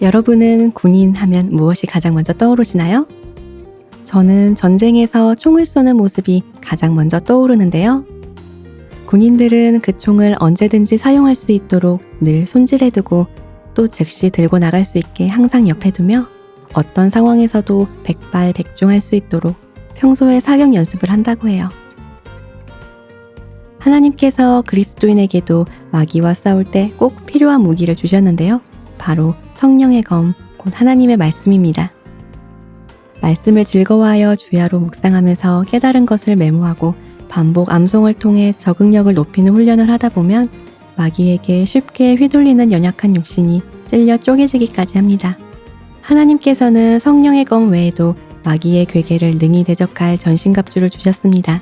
여러분은 군인 하면 무엇이 가장 먼저 떠오르시나요? 저는 전쟁에서 총을 쏘는 모습이 가장 먼저 떠오르는데요. 군인들은 그 총을 언제든지 사용할 수 있도록 늘 손질해두고 또 즉시 들고 나갈 수 있게 항상 옆에 두며 어떤 상황에서도 백발백중할 수 있도록 평소에 사격 연습을 한다고 해요. 하나님께서 그리스도인에게도 마귀와 싸울 때 꼭 필요한 무기를 주셨는데요. 바로 성령의 검, 곧 하나님의 말씀입니다. 말씀을 즐거워하여 주야로 묵상하면서 깨달은 것을 메모하고 반복 암송을 통해 적응력을 높이는 훈련을 하다 보면 마귀에게 쉽게 휘둘리는 연약한 육신이 찔려 쪼개지기까지 합니다. 하나님께서는 성령의 검 외에도 마귀의 괴계를 능히 대적할 전신갑주를 주셨습니다.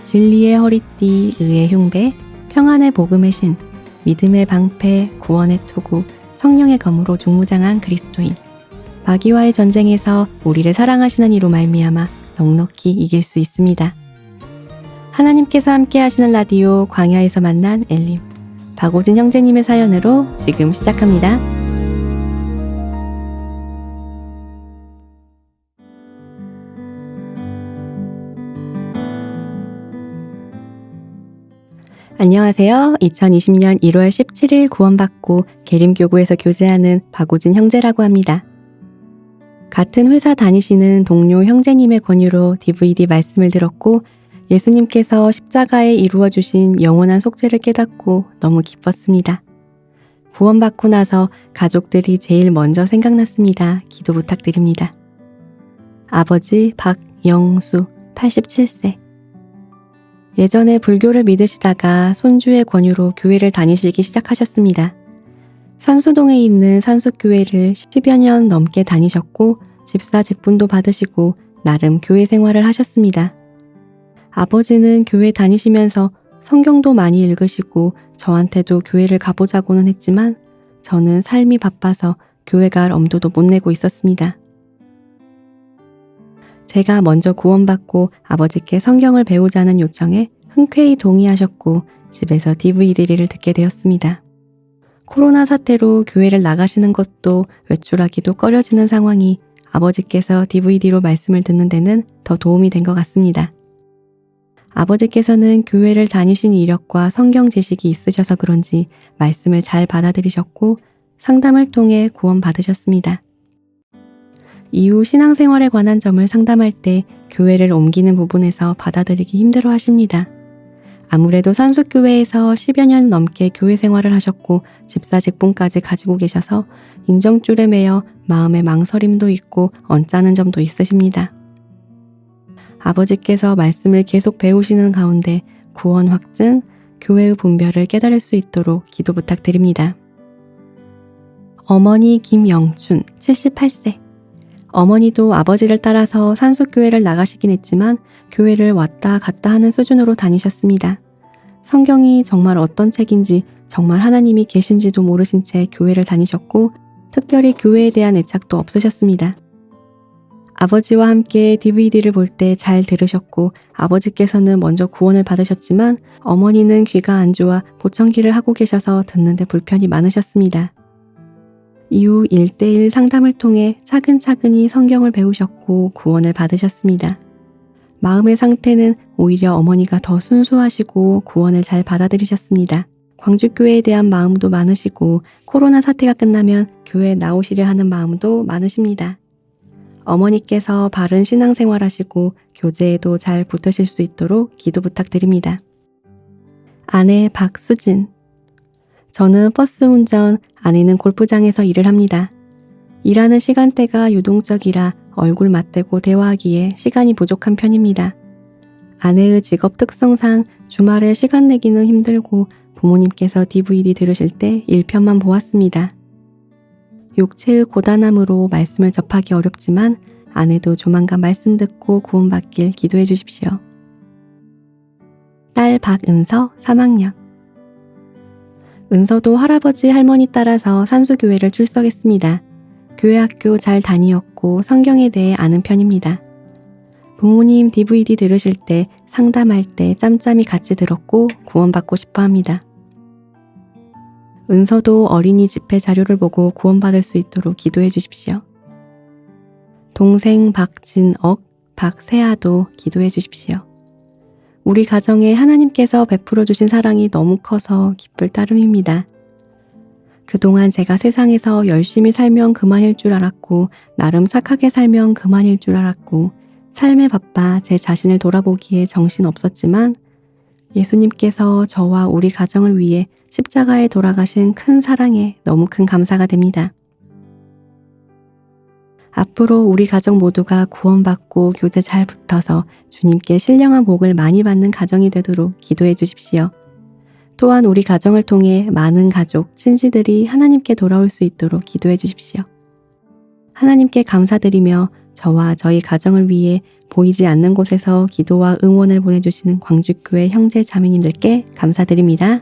진리의 허리띠, 의의 흉배, 평안의 복음의 신, 믿음의 방패, 구원의 투구, 성령의 검으로 중무장한 그리스도인. 마귀와의 전쟁에서 우리를 사랑하시는 이로 말미암아 넉넉히 이길 수 있습니다. 하나님께서 함께 하시는 라디오 광야에서 만난 엘림. 박오진 형제님의 사연으로 지금 시작합니다. 안녕하세요. 2020년 1월 17일 구원받고 계림교구에서 교제하는 박오진 형제라고 합니다. 같은 회사 다니시는 동료 형제님의 권유로 DVD 말씀을 들었고 예수님께서 십자가에 이루어 주신 영원한 속죄를 깨닫고 너무 기뻤습니다. 구원받고 나서 가족들이 제일 먼저 생각났습니다. 기도 부탁드립니다. 아버지 박영수 87세. 예전에 불교를 믿으시다가 손주의 권유로 교회를 다니시기 시작하셨습니다. 산수동에 있는 산수교회를 10여 년 넘게 다니셨고 집사 직분도 받으시고 나름 교회 생활을 하셨습니다. 아버지는 교회 다니시면서 성경도 많이 읽으시고 저한테도 교회를 가보자고는 했지만 저는 삶이 바빠서 교회 갈 엄두도 못 내고 있었습니다. 제가 먼저 구원받고 아버지께 성경을 배우자는 요청에 흔쾌히 동의하셨고 집에서 DVD를 듣게 되었습니다. 코로나 사태로 교회를 나가시는 것도 외출하기도 꺼려지는 상황이 아버지께서 DVD로 말씀을 듣는 데는 더 도움이 된 것 같습니다. 아버지께서는 교회를 다니신 이력과 성경 지식이 있으셔서 그런지 말씀을 잘 받아들이셨고 상담을 통해 구원받으셨습니다. 이후 신앙생활에 관한 점을 상담할 때 교회를 옮기는 부분에서 받아들이기 힘들어 하십니다. 아무래도 산수교회에서 10여 년 넘게 교회 생활을 하셨고 집사 직분까지 가지고 계셔서 인정줄에 매여 마음에 망설임도 있고 언짢은 점도 있으십니다. 아버지께서 말씀을 계속 배우시는 가운데 구원 확증, 교회의 분별을 깨달을 수 있도록 기도 부탁드립니다. 어머니 김영춘 78세. 어머니도 아버지를 따라서 산수교회를 나가시긴 했지만 교회를 왔다 갔다 하는 수준으로 다니셨습니다. 성경이 정말 어떤 책인지 정말 하나님이 계신지도 모르신 채 교회를 다니셨고 특별히 교회에 대한 애착도 없으셨습니다. 아버지와 함께 DVD를 볼 때 잘 들으셨고 아버지께서는 먼저 구원을 받으셨지만 어머니는 귀가 안 좋아 보청기를 하고 계셔서 듣는데 불편이 많으셨습니다. 이후 1:1 상담을 통해 차근차근히 성경을 배우셨고 구원을 받으셨습니다. 마음의 상태는 오히려 어머니가 더 순수하시고 구원을 잘 받아들이셨습니다. 광주교회에 대한 마음도 많으시고 코로나 사태가 끝나면 교회에 나오시려 하는 마음도 많으십니다. 어머니께서 바른 신앙생활 하시고 교제에도 잘 붙으실 수 있도록 기도 부탁드립니다. 아내 박수진. 저는 버스 운전, 아내는 골프장에서 일을 합니다. 일하는 시간대가 유동적이라 얼굴 맞대고 대화하기에 시간이 부족한 편입니다. 아내의 직업 특성상 주말에 시간 내기는 힘들고 부모님께서 DVD 들으실 때 1편만 보았습니다. 육체의 고단함으로 말씀을 접하기 어렵지만 아내도 조만간 말씀 듣고 구원받길 기도해 주십시오. 딸 박은서 3학년. 은서도 할아버지 할머니 따라서 산수교회를 출석했습니다. 교회 학교 잘 다니었고 성경에 대해 아는 편입니다. 부모님 DVD 들으실 때 상담할 때 짬짬이 같이 들었고 구원받고 싶어 합니다. 은서도 어린이 집회 자료를 보고 구원받을 수 있도록 기도해 주십시오. 동생 박진억, 박세아도 기도해 주십시오. 우리 가정에 하나님께서 베풀어 주신 사랑이 너무 커서 기쁠 따름입니다. 그동안 제가 세상에서 열심히 살면 그만일 줄 알았고 나름 착하게 살면 그만일 줄 알았고 삶에 바빠 제 자신을 돌아보기에 정신 없었지만 예수님께서 저와 우리 가정을 위해 십자가에 돌아가신 큰 사랑에 너무 큰 감사가 됩니다. 앞으로 우리 가정 모두가 구원받고 교제 잘 붙어서 주님께 신령한 복을 많이 받는 가정이 되도록 기도해 주십시오. 또한 우리 가정을 통해 많은 가족, 친지들이 하나님께 돌아올 수 있도록 기도해 주십시오. 하나님께 감사드리며 저와 저희 가정을 위해 보이지 않는 곳에서 기도와 응원을 보내주시는 광주교회 형제 자매님들께 감사드립니다.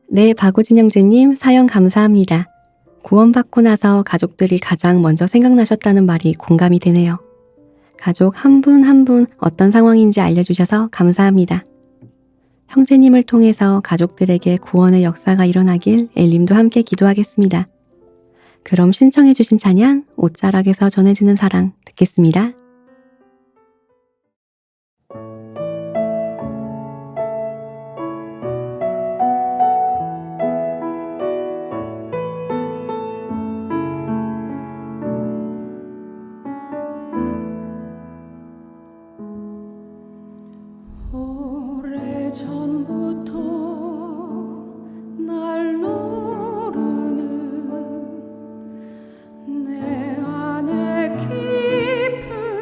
네, 박우진 형제님 사연 감사합니다. 구원받고 나서 가족들이 가장 먼저 생각나셨다는 말이 공감이 되네요. 가족 한 분 한 분 어떤 상황인지 알려주셔서 감사합니다. 형제님을 통해서 가족들에게 구원의 역사가 일어나길 엘림도 함께 기도하겠습니다. 그럼 신청해 주신 찬양 옷자락에서 전해지는 사랑 듣겠습니다. 오래전부터 날 노르는 내 안에 깊은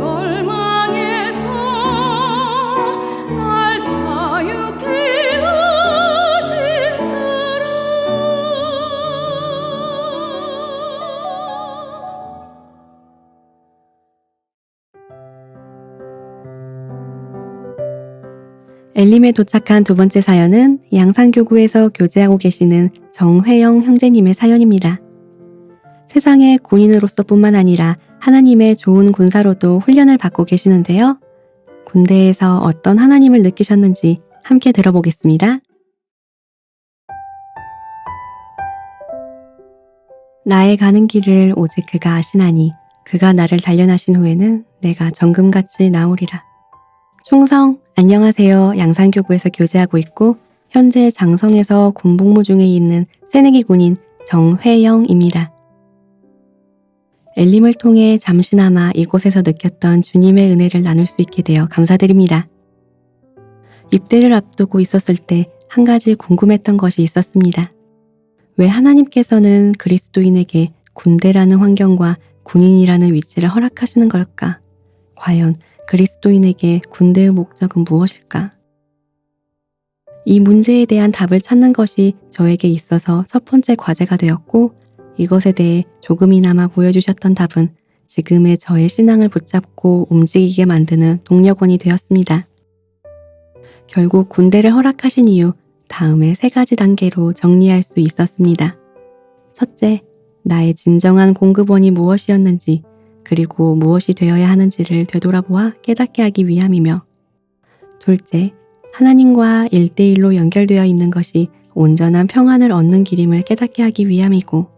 절망에서 날 자유케 하신 사랑 엘림에 도착한 두 번째 사연은 양산교구에서 교제하고 계시는 정회영 형제님의 사연입니다. 세상의 군인으로서 뿐만 아니라 하나님의 좋은 군사로도 훈련을 받고 계시는데요. 군대에서 어떤 하나님을 느끼셨는지 함께 들어보겠습니다. 나의 가는 길을 오직 그가 아시나니 그가 나를 단련하신 후에는 내가 정금같이 나오리라. 충성, 안녕하세요. 양산교구에서 교제하고 있고 현재 장성에서 군복무 중에 있는 새내기 군인 정회영입니다. 엘림을 통해 잠시나마 이곳에서 느꼈던 주님의 은혜를 나눌 수 있게 되어 감사드립니다. 입대를 앞두고 있었을 때 한 가지 궁금했던 것이 있었습니다. 왜 하나님께서는 그리스도인에게 군대라는 환경과 군인이라는 위치를 허락하시는 걸까? 과연 그리스도인에게 군대의 목적은 무엇일까? 이 문제에 대한 답을 찾는 것이 저에게 있어서 첫 번째 과제가 되었고 이것에 대해 조금이나마 보여주셨던 답은 지금의 저의 신앙을 붙잡고 움직이게 만드는 동력원이 되었습니다. 결국 군대를 허락하신 이유 다음에 3가지 단계로 정리할 수 있었습니다. 첫째, 나의 진정한 공급원이 무엇이었는지 그리고 무엇이 되어야 하는지를 되돌아보아 깨닫게 하기 위함이며 둘째, 하나님과 1대1로 연결되어 있는 것이 온전한 평안을 얻는 길임을 깨닫게 하기 위함이고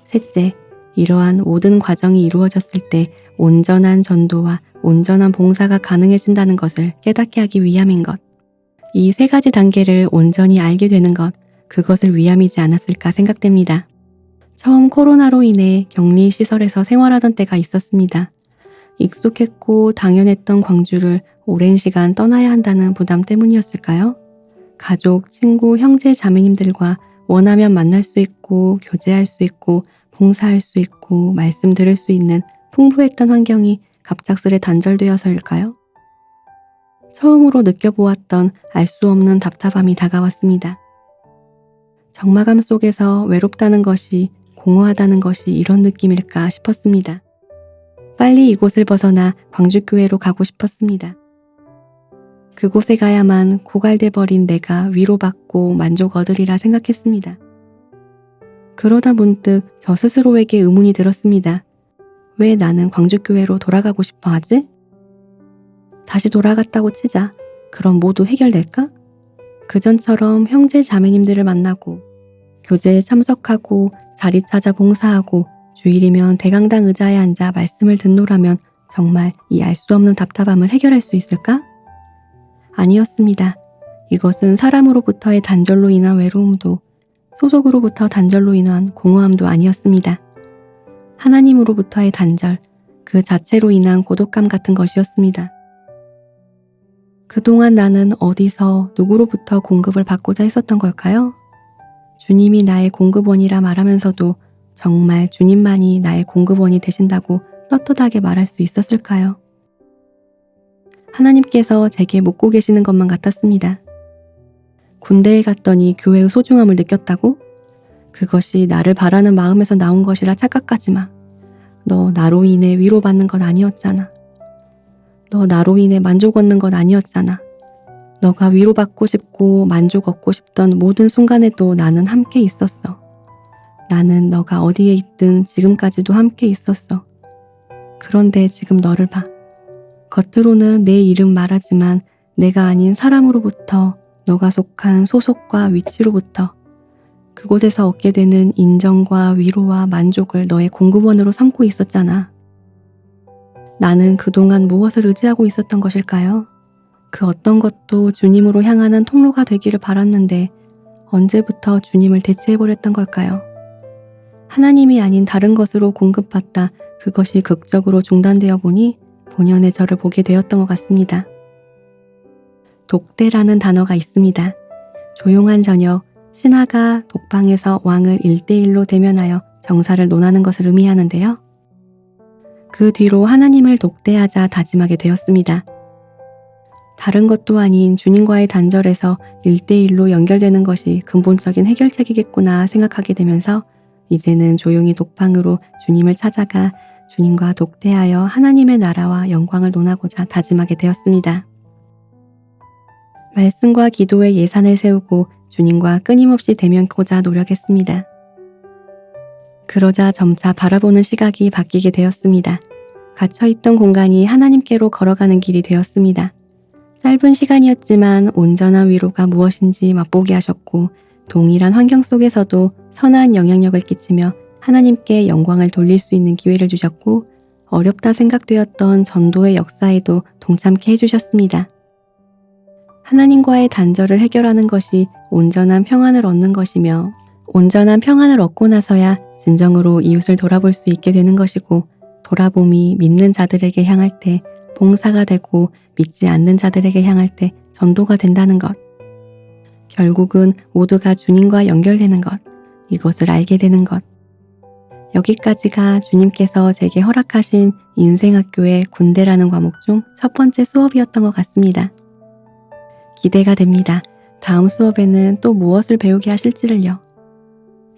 셋째, 이러한 모든 과정이 이루어졌을 때 온전한 전도와 온전한 봉사가 가능해진다는 것을 깨닫게 하기 위함인 것. 이 3가지 단계를 온전히 알게 되는 것, 그것을 위함이지 않았을까 생각됩니다. 처음 코로나로 인해 격리시설에서 생활하던 때가 있었습니다. 익숙했고 당연했던 광주를 오랜 시간 떠나야 한다는 부담 때문이었을까요? 가족, 친구, 형제, 자매님들과 원하면 만날 수 있고 교제할 수 있고 봉사할 수 있고 말씀 들을 수 있는 풍부했던 환경이 갑작스레 단절되어서일까요? 처음으로 느껴보았던 알 수 없는 답답함이 다가왔습니다. 적마감 속에서 외롭다는 것이 공허하다는 것이 이런 느낌일까 싶었습니다. 빨리 이곳을 벗어나 광주교회로 가고 싶었습니다. 그곳에 가야만 고갈돼 버린 내가 위로받고 만족 얻으리라 생각했습니다. 그러다 문득 저 스스로에게 의문이 들었습니다. 왜 나는 광주교회로 돌아가고 싶어 하지? 다시 돌아갔다고 치자. 그럼 모두 해결될까? 그전처럼 형제 자매님들을 만나고 교제에 참석하고 자리 찾아 봉사하고 주일이면 대강당 의자에 앉아 말씀을 듣노라면 정말 이 알 수 없는 답답함을 해결할 수 있을까? 아니었습니다. 이것은 사람으로부터의 단절로 인한 외로움도 소속으로부터 단절로 인한 공허함도 아니었습니다. 하나님으로부터의 단절, 그 자체로 인한 고독감 같은 것이었습니다. 그동안 나는 어디서 누구로부터 공급을 받고자 했었던 걸까요? 주님이 나의 공급원이라 말하면서도 정말 주님만이 나의 공급원이 되신다고 떳떳하게 말할 수 있었을까요? 하나님께서 제게 묻고 계시는 것만 같았습니다. 군대에 갔더니 교회의 소중함을 느꼈다고? 그것이 나를 바라는 마음에서 나온 것이라 착각하지 마. 너 나로 인해 위로받는 건 아니었잖아. 너 나로 인해 만족 얻는 건 아니었잖아. 너가 위로받고 싶고 만족 얻고 싶던 모든 순간에도 나는 함께 있었어. 나는 너가 어디에 있든 지금까지도 함께 있었어. 그런데 지금 너를 봐. 겉으로는 내 이름 말하지만 내가 아닌 사람으로부터 너가 속한 소속과 위치로부터 그곳에서 얻게 되는 인정과 위로와 만족을 너의 공급원으로 삼고 있었잖아. 나는 그동안 무엇을 의지하고 있었던 것일까요? 그 어떤 것도 주님으로 향하는 통로가 되기를 바랐는데 언제부터 주님을 대체해버렸던 걸까요? 하나님이 아닌 다른 것으로 공급받다 그것이 극적으로 중단되어 보니 본연의 저를 보게 되었던 것 같습니다. 독대라는 단어가 있습니다. 조용한 저녁, 신하가 독방에서 왕을 1대1로 대면하여 정사를 논하는 것을 의미하는데요. 그 뒤로 하나님을 독대하자 다짐하게 되었습니다. 다른 것도 아닌 주님과의 단절에서 1대1로 연결되는 것이 근본적인 해결책이겠구나 생각하게 되면서 이제는 조용히 독방으로 주님을 찾아가 주님과 독대하여 하나님의 나라와 영광을 논하고자 다짐하게 되었습니다. 말씀과 기도의 예산을 세우고 주님과 끊임없이 대면하고자 노력했습니다. 그러자 점차 바라보는 시각이 바뀌게 되었습니다. 갇혀있던 공간이 하나님께로 걸어가는 길이 되었습니다. 짧은 시간이었지만 온전한 위로가 무엇인지 맛보게 하셨고 동일한 환경 속에서도 선한 영향력을 끼치며 하나님께 영광을 돌릴 수 있는 기회를 주셨고 어렵다 생각되었던 전도의 역사에도 동참케 해주셨습니다. 하나님과의 단절을 해결하는 것이 온전한 평안을 얻는 것이며 온전한 평안을 얻고 나서야 진정으로 이웃을 돌아볼 수 있게 되는 것이고 돌아봄이 믿는 자들에게 향할 때 봉사가 되고 믿지 않는 자들에게 향할 때 전도가 된다는 것. 결국은 모두가 주님과 연결되는 것, 이것을 알게 되는 것. 여기까지가 주님께서 제게 허락하신 인생학교의 군대라는 과목 중 첫 번째 수업이었던 것 같습니다. 기대가 됩니다. 다음 수업에는 또 무엇을 배우게 하실지를요.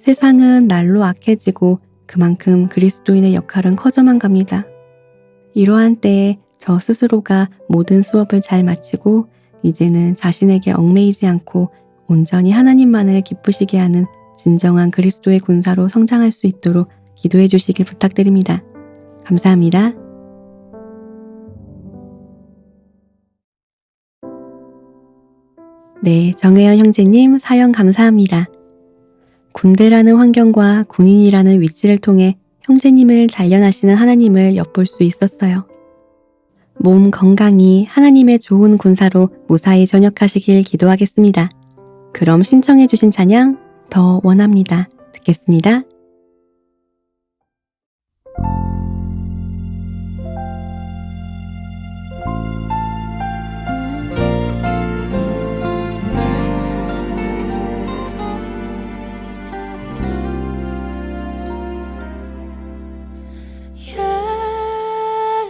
세상은 날로 악해지고 그만큼 그리스도인의 역할은 커져만 갑니다. 이러한 때에 저 스스로가 모든 수업을 잘 마치고 이제는 자신에게 얽매이지 않고 온전히 하나님만을 기쁘시게 하는 진정한 그리스도의 군사로 성장할 수 있도록 기도해 주시길 부탁드립니다. 감사합니다. 네, 정혜연 형제님 사연 감사합니다. 군대라는 환경과 군인이라는 위치를 통해 형제님을 단련하시는 하나님을 엿볼 수 있었어요. 몸 건강히 하나님의 좋은 군사로 무사히 전역하시길 기도하겠습니다. 그럼 신청해 주신 찬양 더 원합니다. 듣겠습니다.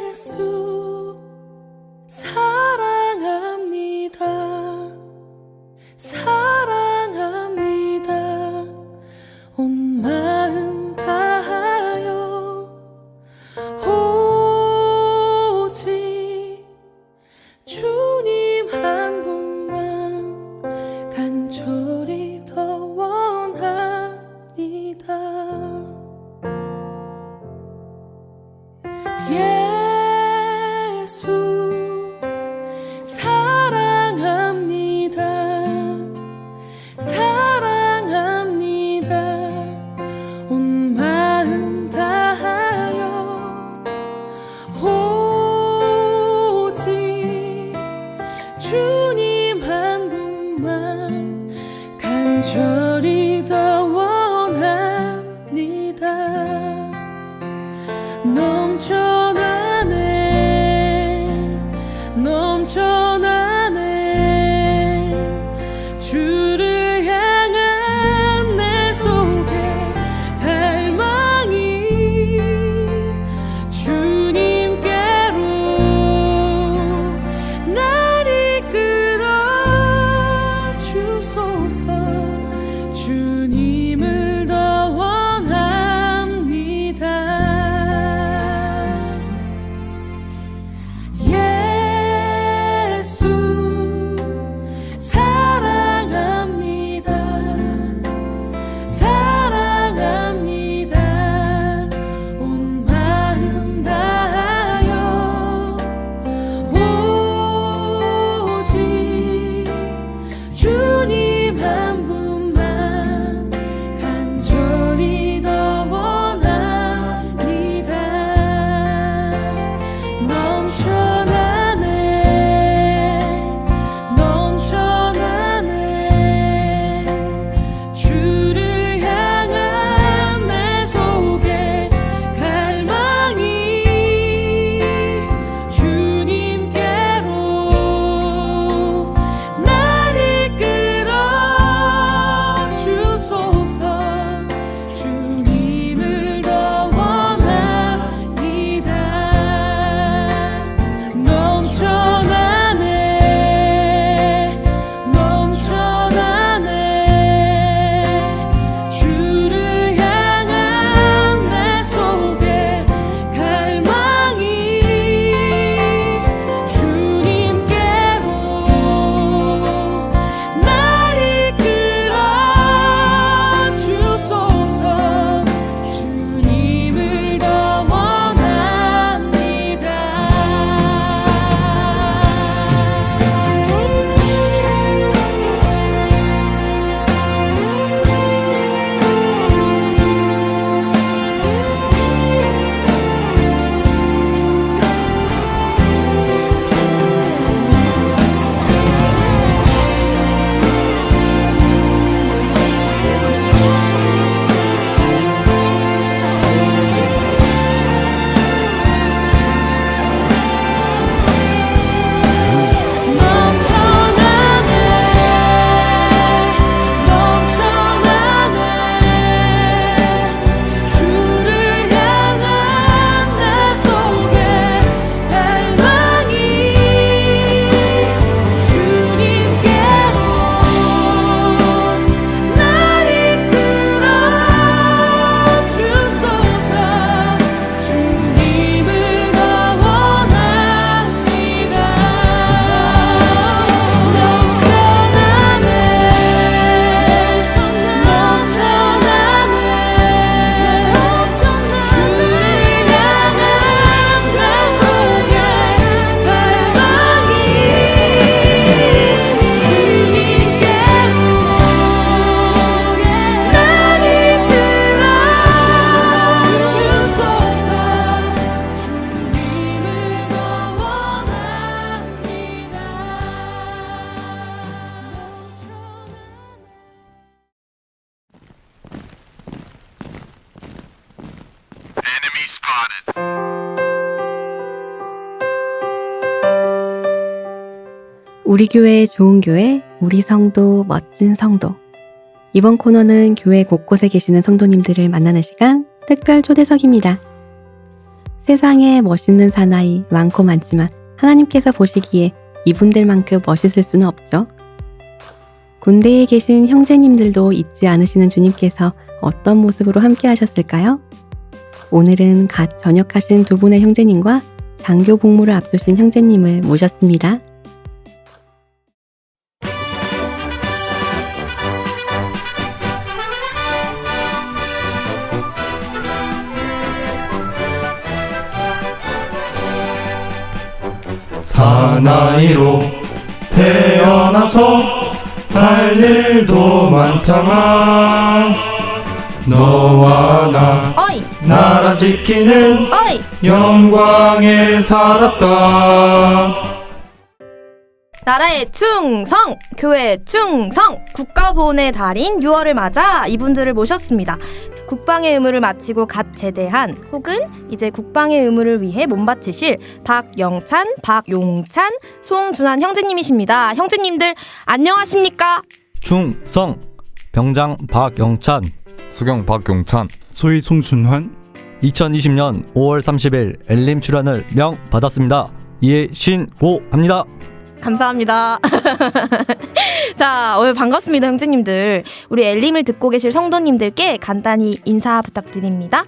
예수 사랑합니다. 사랑합니다. 온 마음 다하여 오직 주님 한 분만 간절히 더 원합니다. 예수 사랑합니다. 사랑합니다. 온 마음 다하여 오직 주님 한 분만 간절히 더 원합니다. 넘쳐나네 주를 향한 내 속에 갈망이 주님께로 날 이끌어 주소서. 주 우리 교회 좋은 교회, 우리 성도 멋진 성도. 이번 코너는 교회 곳곳에 계시는 성도님들을 만나는 시간, 특별 초대석입니다. 세상에 멋있는 사나이 많고 많지만 하나님께서 보시기에 이분들만큼 멋있을 수는 없죠. 군대에 계신 형제님들도 잊지 않으시는 주님께서 어떤 모습으로 함께 하셨을까요? 오늘은 갓 전역하신 두 분의 형제님과 장교 복무를 앞두신 형제님을 모셨습니다. 사나이로 태어나서 할 일도 많다만 너와 나 어이! 나라 지키는 어이! 영광에 살았다. 나라의 충성! 교회의 충성! 국가보훈의 달인 6월을 맞아 이분들을 모셨습니다. 국방의 의무를 마치고 갓 제대한 혹은 이제 국방의 의무를 위해 몸바치실 박영찬, 박용찬, 송준환 형제님이십니다. 형제님들 안녕하십니까? 충성 병장 박영찬, 수경 박용찬, 소위 송준환. 2020년 5월 30일 엘림 출연을 명받았습니다. 이에 신고합니다. 감사합니다. 자, 오늘 반갑습니다, 형제님들. 우리 엘림을 듣고 계실 성도님들께 간단히 인사 부탁드립니다.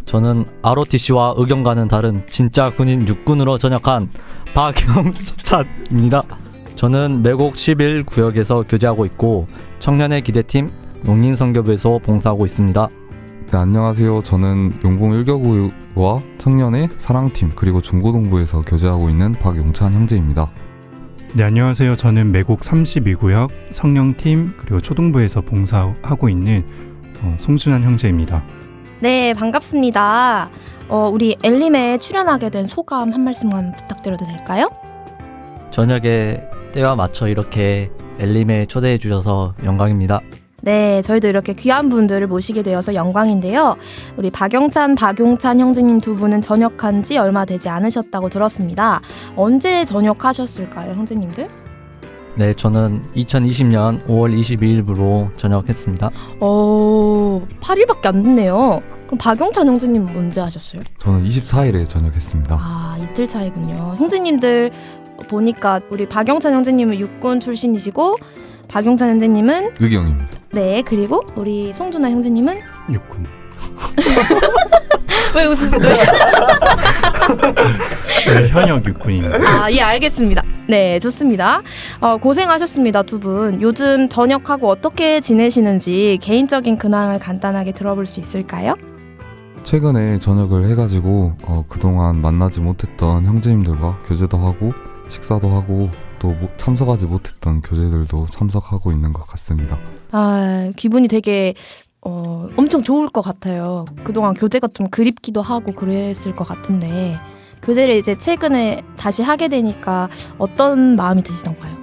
저는 ROTC와 의견과는 다른 진짜 군인 육군으로 전역한 박영찬입니다. 저는 매곡 11구역에서 교제하고 있고 청년의 기대팀 농민선교부에서 봉사하고 있습니다. 네, 안녕하세요. 저는 용봉 1격구와 청년의 사랑팀 그리고 중고동부에서 교제하고 있는 박용찬 형제입니다. 네, 안녕하세요. 저는 매곡 32구역 성령팀 그리고 초등부에서 봉사하고 있는 송준환 형제입니다. 네, 반갑습니다. 우리 엘림에 출연하게 된 소감 한 말씀만 부탁드려도 될까요? 저녁에 때와 맞춰 이렇게 엘림에 초대해 주셔서 영광입니다. 네, 저희도 이렇게 귀한 분들을 모시게 되어서 영광인데요. 우리 박영찬, 박용찬 형제님 두 분은 전역한 지 얼마 되지 않으셨다고 들었습니다. 언제 전역하셨을까요, 형제님들? 네, 저는 2020년 5월 22일부로 전역했습니다. 8일밖에 안 됐네요. 그럼 박용찬 형제님은 언제 하셨어요? 저는 24일에 전역했습니다. 아, 이틀 차이군요. 형제님들 보니까 우리 박영찬 형제님은 육군 출신이시고 박용찬 형제님은 의경입니다. 네, 그리고 우리 송준아 형제님은 육군. 왜 웃으세요? 네, 현역 육군입니다. 아, 예, 알겠습니다. 네, 좋습니다. 고생하셨습니다, 두 분. 요즘 전역하고 어떻게 지내시는지 개인적인 근황을 간단하게 들어볼 수 있을까요? 최근에 전역을 해가지고 그동안 만나지 못했던 형제님들과 교제도 하고 식사도 하고 또 참석하지 못했던 교제들도 참석하고 있는 것 같습니다. 아, 기분이 되게 엄청 좋을 것 같아요. 그동안 교제가 좀 그립기도 하고 그랬을 것 같은데 교제를 이제 최근에 다시 하게 되니까 어떤 마음이 드시던가요?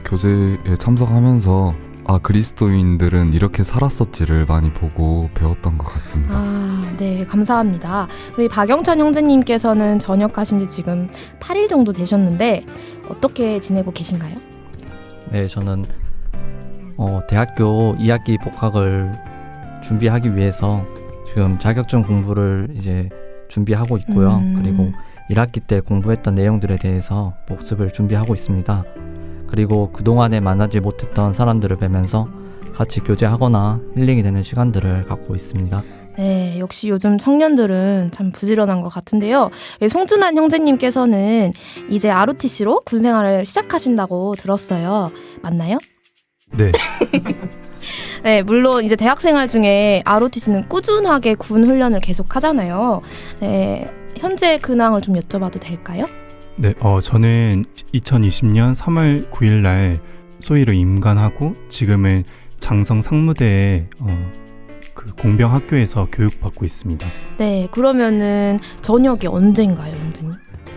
교제에 참석하면서 그리스도인들은 이렇게 살았었지를 많이 보고 배웠던 것 같습니다. 아, 네, 감사합니다. 우리 박영찬 형제님께서는 전역하신 지 지금 8일 정도 되셨는데 어떻게 지내고 계신가요? 네, 저는 대학교 2학기 복학을 준비하기 위해서 지금 자격증 공부를 이제 준비하고 있고요. 그리고 1학기 때 공부했던 내용들에 대해서 복습을 준비하고 있습니다. 그리고 그동안에 만나지 못했던 사람들을 뵈면서 같이 교제하거나 힐링이 되는 시간들을 갖고 있습니다. 네, 역시 요즘 청년들은 참 부지런한 것 같은데요. 송준환 형제님께서는 이제 ROTC로 군 생활을 시작하신다고 들었어요. 맞나요? 네. 네, 물론 이제 대학 생활 중에 ROTC는 꾸준하게 군 훈련을 계속 하잖아요. 네, 현재 근황을 좀 여쭤봐도 될까요? 네, 저는 2020년 3월 9일 날 소위로 임관하고 지금은 장성 상무대에 그 공병학교에서 교육받고 있습니다. 네, 그러면은 전역이 언제인가요, 형님?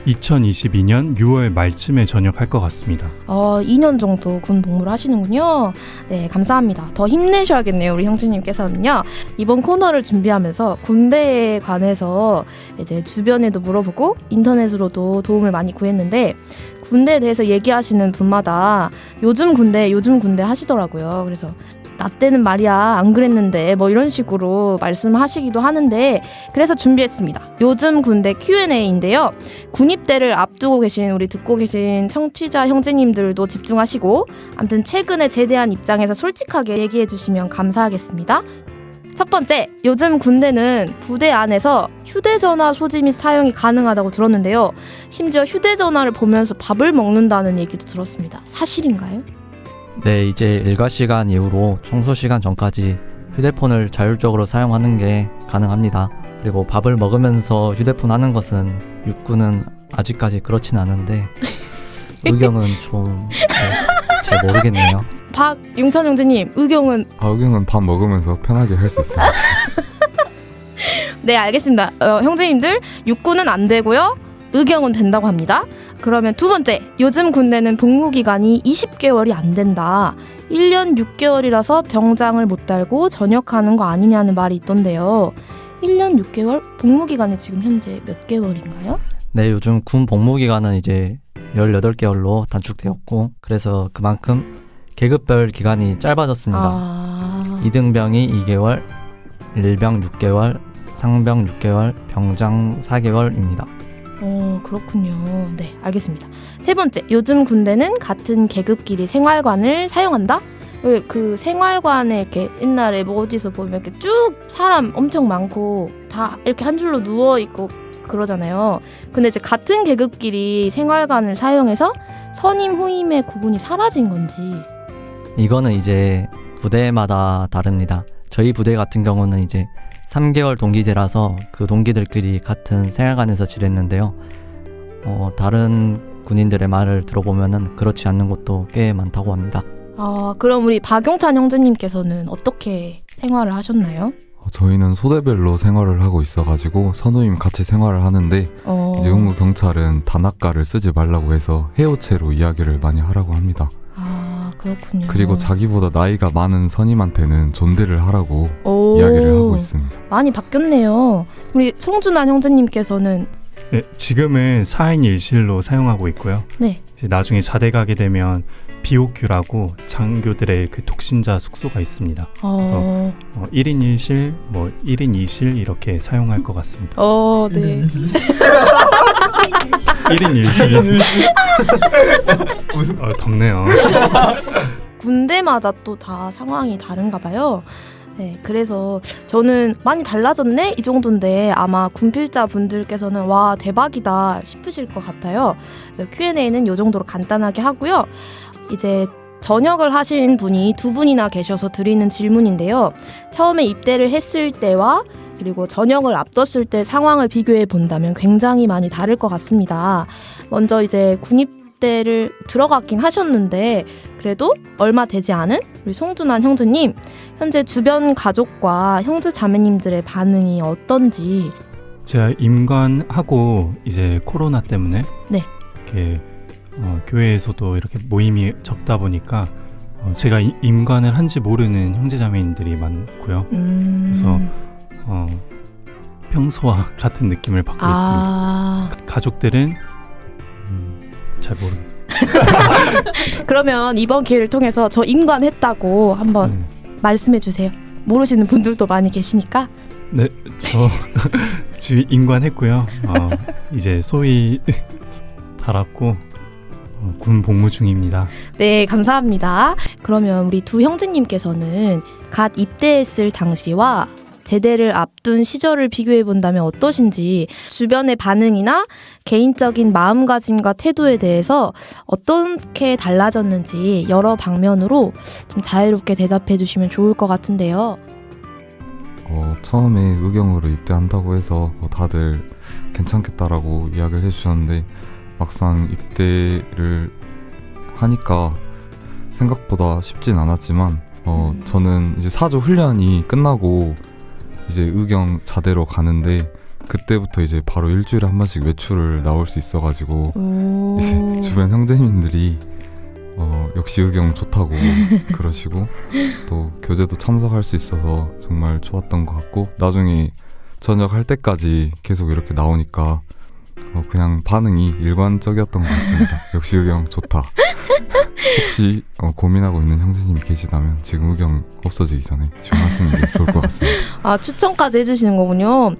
2022년 6월 말쯤에 전역할 것 같습니다. 2년 정도 군 복무를 하시는군요. 네, 감사합니다. 더 힘내셔야겠네요, 우리 형제님께서는요. 이번 코너를 준비하면서 군대에 관해서 이제 주변에도 물어보고 인터넷으로도 도움을 많이 구했는데 군대에 대해서 얘기하시는 분마다 요즘 군대 하시더라고요. 그래서 나 때는 말이야 안 그랬는데 뭐 이런 식으로 말씀하시기도 하는데, 그래서 준비했습니다. 요즘 군대 Q&A인데요. 군입대를 앞두고 계신 우리 듣고 계신 청취자 형제님들도 집중하시고, 아무튼 최근에 제대한 입장에서 솔직하게 얘기해 주시면 감사하겠습니다. 첫 번째, 요즘 군대는 부대 안에서 휴대전화 소지 및 사용이 가능하다고 들었는데요. 심지어 휴대전화를 보면서 밥을 먹는다는 얘기도 들었습니다. 사실인가요? 네, 이제 일과 시간 이후로 청소 시간 전까지 휴대폰을 자율적으로 사용하는 게 가능합니다. 그리고 밥을 먹으면서 휴대폰 하는 것은 육군은 아직까지 그렇진 않은데 의경은 좀 잘 모르겠네요. 박용찬 형제님, 의경은? 의경은 밥 먹으면서 편하게 할 수 있어요. 네, 알겠습니다. 형제님들, 육군은 안 되고요. 의경은 된다고 합니다. 그러면 두 번째, 요즘 군대는 복무기간이 20개월이 안 된다. 1년 6개월이라서 병장을 못 달고 전역하는 거 아니냐는 말이 있던데요. 1년 6개월? 복무기간이 지금 현재 몇 개월인가요? 네, 요즘 군 복무기간은 이제 18개월로 단축되었고, 그래서 그만큼 계급별 기간이 짧아졌습니다. 2등병이 2개월, 1병 6개월, 상병 6개월, 병장 4개월입니다. 그렇군요. 네, 알겠습니다. 세 번째, 요즘 군대는 같은 계급끼리 생활관을 사용한다? 그 생활관에 이렇게 옛날에 뭐 어디서 보면 이렇게 쭉 사람 엄청 많고 다 이렇게 한 줄로 누워 있고 그러잖아요. 근데 이제 같은 계급끼리 생활관을 사용해서 선임 후임의 구분이 사라진 건지. 이거는 이제 부대마다 다릅니다. 저희 부대 같은 경우는 이제 3개월 동기제라서 그 동기들끼리 같은 생활관에서 지냈는데요. 다른 군인들의 말을 들어보면은 그렇지 않는 곳도 꽤 많다고 합니다. 그럼 우리 박용찬 형제님께서는 어떻게 생활을 하셨나요? 저희는 소대별로 생활을 하고 있어가지고 선우임 같이 생활을 하는데 이제 의무 경찰은 단학가를 쓰지 말라고 해서 해오체로 이야기를 많이 하라고 합니다. 그렇군요. 그리고 자기보다 나이가 많은 선임한테는 존대를 하라고 이야기를 하고 있습니다. 많이 바뀌었네요. 우리 송준환 형제님께서는? 네, 지금은 4인 1실로 사용하고 있고요. 네. 이제 나중에 자대 가게 되면 BOQ라고 장교들의 그 독신자 숙소가 있습니다. 그래서 1인 1실, 뭐 1인 2실 이렇게 사용할 것 같습니다. 네. 1인 1실. 덥네요. 군대마다 또 다 상황이 다른가 봐요. 네, 그래서 저는 많이 달라졌네? 이 정도인데 아마 군필자 분들께서는 와 대박이다 싶으실 것 같아요. Q&A는 이 정도로 간단하게 하고요. 이제 전역을 하신 분이 두 분이나 계셔서 드리는 질문인데요. 처음에 입대를 했을 때와 그리고 전역을 앞뒀을 때 상황을 비교해 본다면 굉장히 많이 다를 것 같습니다. 먼저 이제 군입대를 들어갔긴 하셨는데 그래도 얼마 되지 않은 우리 송준환 형제님, 현재 주변 가족과 형제 자매님들의 반응이 어떤지. 제가 임관하고 이제 코로나 때문에 네. 이렇게 교회에서도 이렇게 모임이 적다 보니까 제가 임관을 한지 모르는 형제자매님들이 많고요. 그래서 평소와 같은 느낌을 받고 있습니다. 가족들은 잘 모르겠어요. 그러면 이번 기회를 통해서 저 임관했다고 한번 말씀해 주세요. 모르시는 분들도 많이 계시니까. 네, 저 지금 임관했고요. 이제 소위 달았고 군 복무 중입니다. 네, 감사합니다. 그러면 우리 두 형제님께서는 갓 입대했을 당시와 제대를 앞둔 시절을 비교해 본다면 어떠신지, 주변의 반응이나 개인적인 마음가짐과 태도에 대해서 어떻게 달라졌는지 여러 방면으로 좀 자유롭게 대답해 주시면 좋을 것 같은데요. 처음에 의경으로 입대한다고 해서 다들 괜찮겠다라고 이야기를 해주셨는데 막상 입대를 하니까 생각보다 쉽진 않았지만 저는 이제 4주 훈련이 끝나고 이제 의경 자대로 가는데 그때부터 이제 바로 일주일에 한 번씩 외출을 나올 수 있어가지고 이제 주변 형제님들이 역시 의경 좋다고 그러시고 또 교재도 참석할 수 있어서 정말 좋았던 것 같고 나중에 전역할 때까지 계속 이렇게 나오니까 그냥 반응이 일관적이었던 것 같습니다. 역시 의경 좋다. 혹시 고민하고 있는 형제님이 계시다면 지금 의경 없어지기 전에 지원하시는 게 좋을 것 같습니다. 아, 추천까지 해주시는 거군요.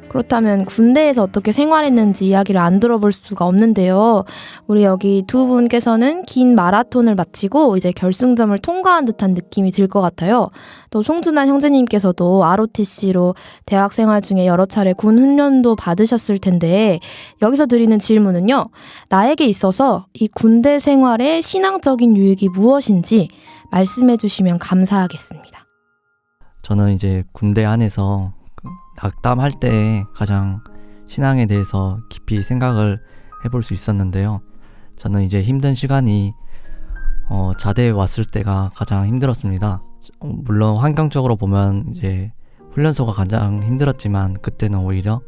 그렇다면 군대에서 어떻게 생활했는지 이야기를 안 들어볼 수가 없는데요. 우리 여기 두 분께서는 긴 마라톤을 마치고 이제 결승점을 통과한 듯한 느낌이 들 것 같아요. 또 송준환 형제님께서도 ROTC로 대학 생활 중에 여러 차례 군 훈련도 받으셨을 텐데 여기서 드리는 질문은요. 나에게 있어서 이 군대 생활의 신앙적인 유익이 무엇인지 말씀해 주시면 감사하겠습니다. 저는 이제 군대 안에서 낙담할 때 가장 신앙에 대해서 깊이 생각을 해볼 수 있었는데요. 저는 이제 힘든 시간이 자대에 왔을 때가 가장 힘들었습니다. 물론 환경적으로 보면 이제 훈련소가 가장 힘들었지만 그때는 오히려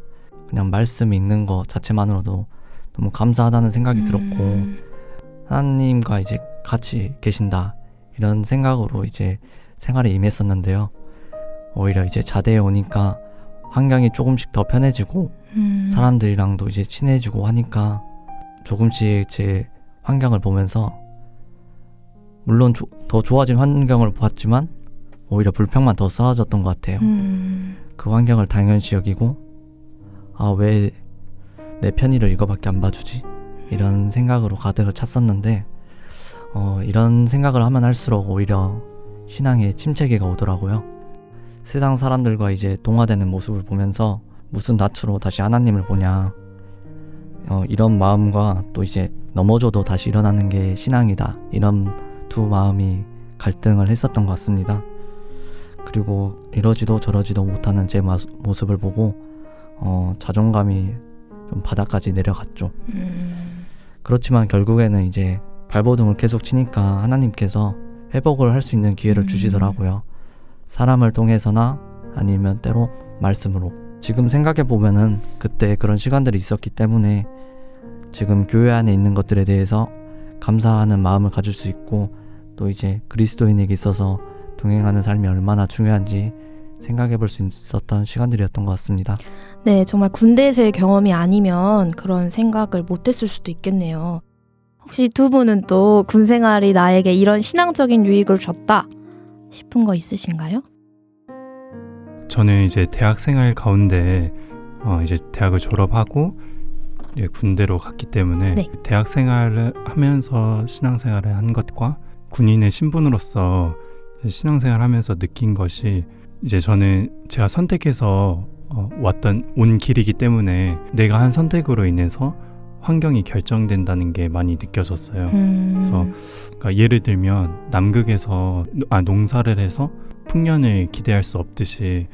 그냥 말씀 읽는 거 자체만으로도 너무 감사하다는 생각이 들었고 하나님과 이제 같이 계신다 이런 생각으로 이제 생활에 임했었는데요. 오히려 이제 자대에 오니까 환경이 조금씩 더 편해지고 사람들이랑도 이제 친해지고 하니까 조금씩 제 환경을 보면서 물론 더 좋아진 환경을 봤지만 오히려 불평만 더 쌓아졌던 것 같아요. 그 환경을 당연시 여기고 왜 내 편의를 이거밖에 안 봐주지? 이런 생각으로 가득을 찼었는데 이런 생각을 하면 할수록 오히려 신앙에 침체기가 오더라고요. 세상 사람들과 이제 동화되는 모습을 보면서 무슨 낯으로 다시 하나님을 보냐 이런 마음과 또 이제 넘어져도 다시 일어나는 게 신앙이다 이런 두 마음이 갈등을 했었던 것 같습니다. 그리고 이러지도 저러지도 못하는 제 모습을 보고 자존감이 좀 바닥까지 내려갔죠. 그렇지만 결국에는 이제 발버둥을 계속 치니까 하나님께서 회복을 할 수 있는 기회를 주시더라고요. 사람을 통해서나 아니면 때로 말씀으로. 지금 생각해보면은 그때 그런 시간들이 있었기 때문에 지금 교회 안에 있는 것들에 대해서 감사하는 마음을 가질 수 있고 또 이제 그리스도인에게 있어서 동행하는 삶이 얼마나 중요한지 생각해볼 수 있었던 시간들이었던 것 같습니다. 네, 정말 군대에서의 경험이 아니면 그런 생각을 못했을 수도 있겠네요. 혹시 두 분은 또 군 생활이 나에게 이런 신앙적인 유익을 줬다 싶은 거 있으신가요? 저는 이제 대학 생활 가운데 이제 대학을 졸업하고 이제 군대로 갔기 때문에 네. 대학 생활을 하면서 신앙생활을 한 것과 군인의 신분으로서 신앙생활을 하면서 느낀 것이 이제 저는 제가 선택해서 온 길이기 때문에 내가 한 선택으로 인해서 환경이 결정된다는 게 많이 느껴졌어요. 그래서 그러니까 예를 들면 남극에서 농사를 해서 풍년을 기대할 수 없듯이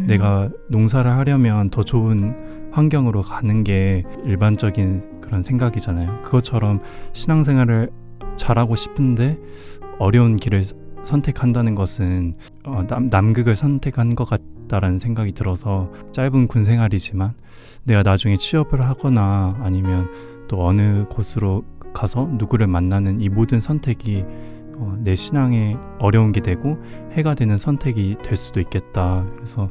내가 농사를 하려면 더 좋은 환경으로 가는 게 일반적인 그런 생각이잖아요. 그것처럼 신앙생활을 잘하고 싶은데 어려운 길을 선택한다는 것은 남극을 선택한 것 같다라는 생각이 들어서 짧은 군 생활이지만 내가 나중에 취업을 하거나 아니면 또 어느 곳으로 가서 누구를 만나는 이 모든 선택이 내 신앙에 어려운 게 되고 해가 되는 선택이 될 수도 있겠다. 그래서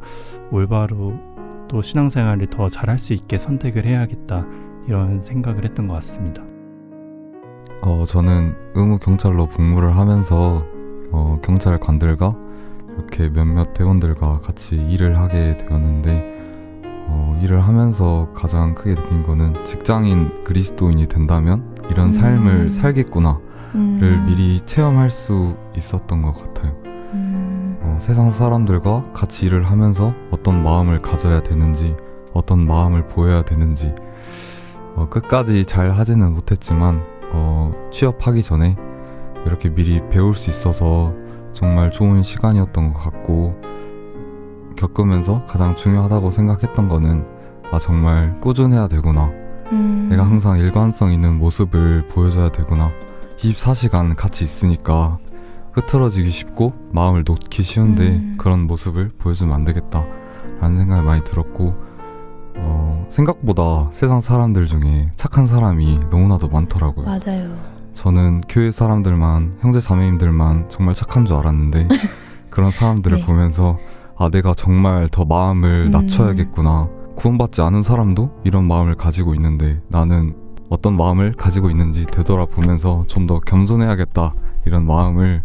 올바로 또 신앙생활을 더 잘할 수 있게 선택을 해야겠다 이런 생각을 했던 것 같습니다. 저는 의무경찰로 복무를 하면서 경찰관들과 이렇게 몇몇 대원들과 같이 일을 하게 되었는데 일을 하면서 가장 크게 느낀 거는 직장인 그리스도인이 된다면 이런 삶을 살겠구나를 미리 체험할 수 있었던 것 같아요. 세상 사람들과 같이 일을 하면서 어떤 마음을 가져야 되는지 어떤 마음을 보여야 되는지 끝까지 잘 하지는 못했지만 취업하기 전에 이렇게 미리 배울 수 있어서 정말 좋은 시간이었던 것 같고 겪으면서 가장 중요하다고 생각했던 거는 정말 꾸준해야 되구나. 내가 항상 일관성 있는 모습을 보여줘야 되구나. 24시간 같이 있으니까 흐트러지기 쉽고 마음을 놓기 쉬운데 그런 모습을 보여주면 안 되겠다 라는 생각이 많이 들었고 생각보다 세상 사람들 중에 착한 사람이 너무나도 많더라고요. 맞아요. 저는 교회 사람들만 형제 자매님들만 정말 착한 줄 알았는데 그런 사람들을 네. 보면서 내가 정말 더 마음을 낮춰야겠구나 구원받지 않은 사람도 이런 마음을 가지고 있는데 나는 어떤 마음을 가지고 있는지 되돌아보면서 좀 더 겸손해야겠다 이런 마음을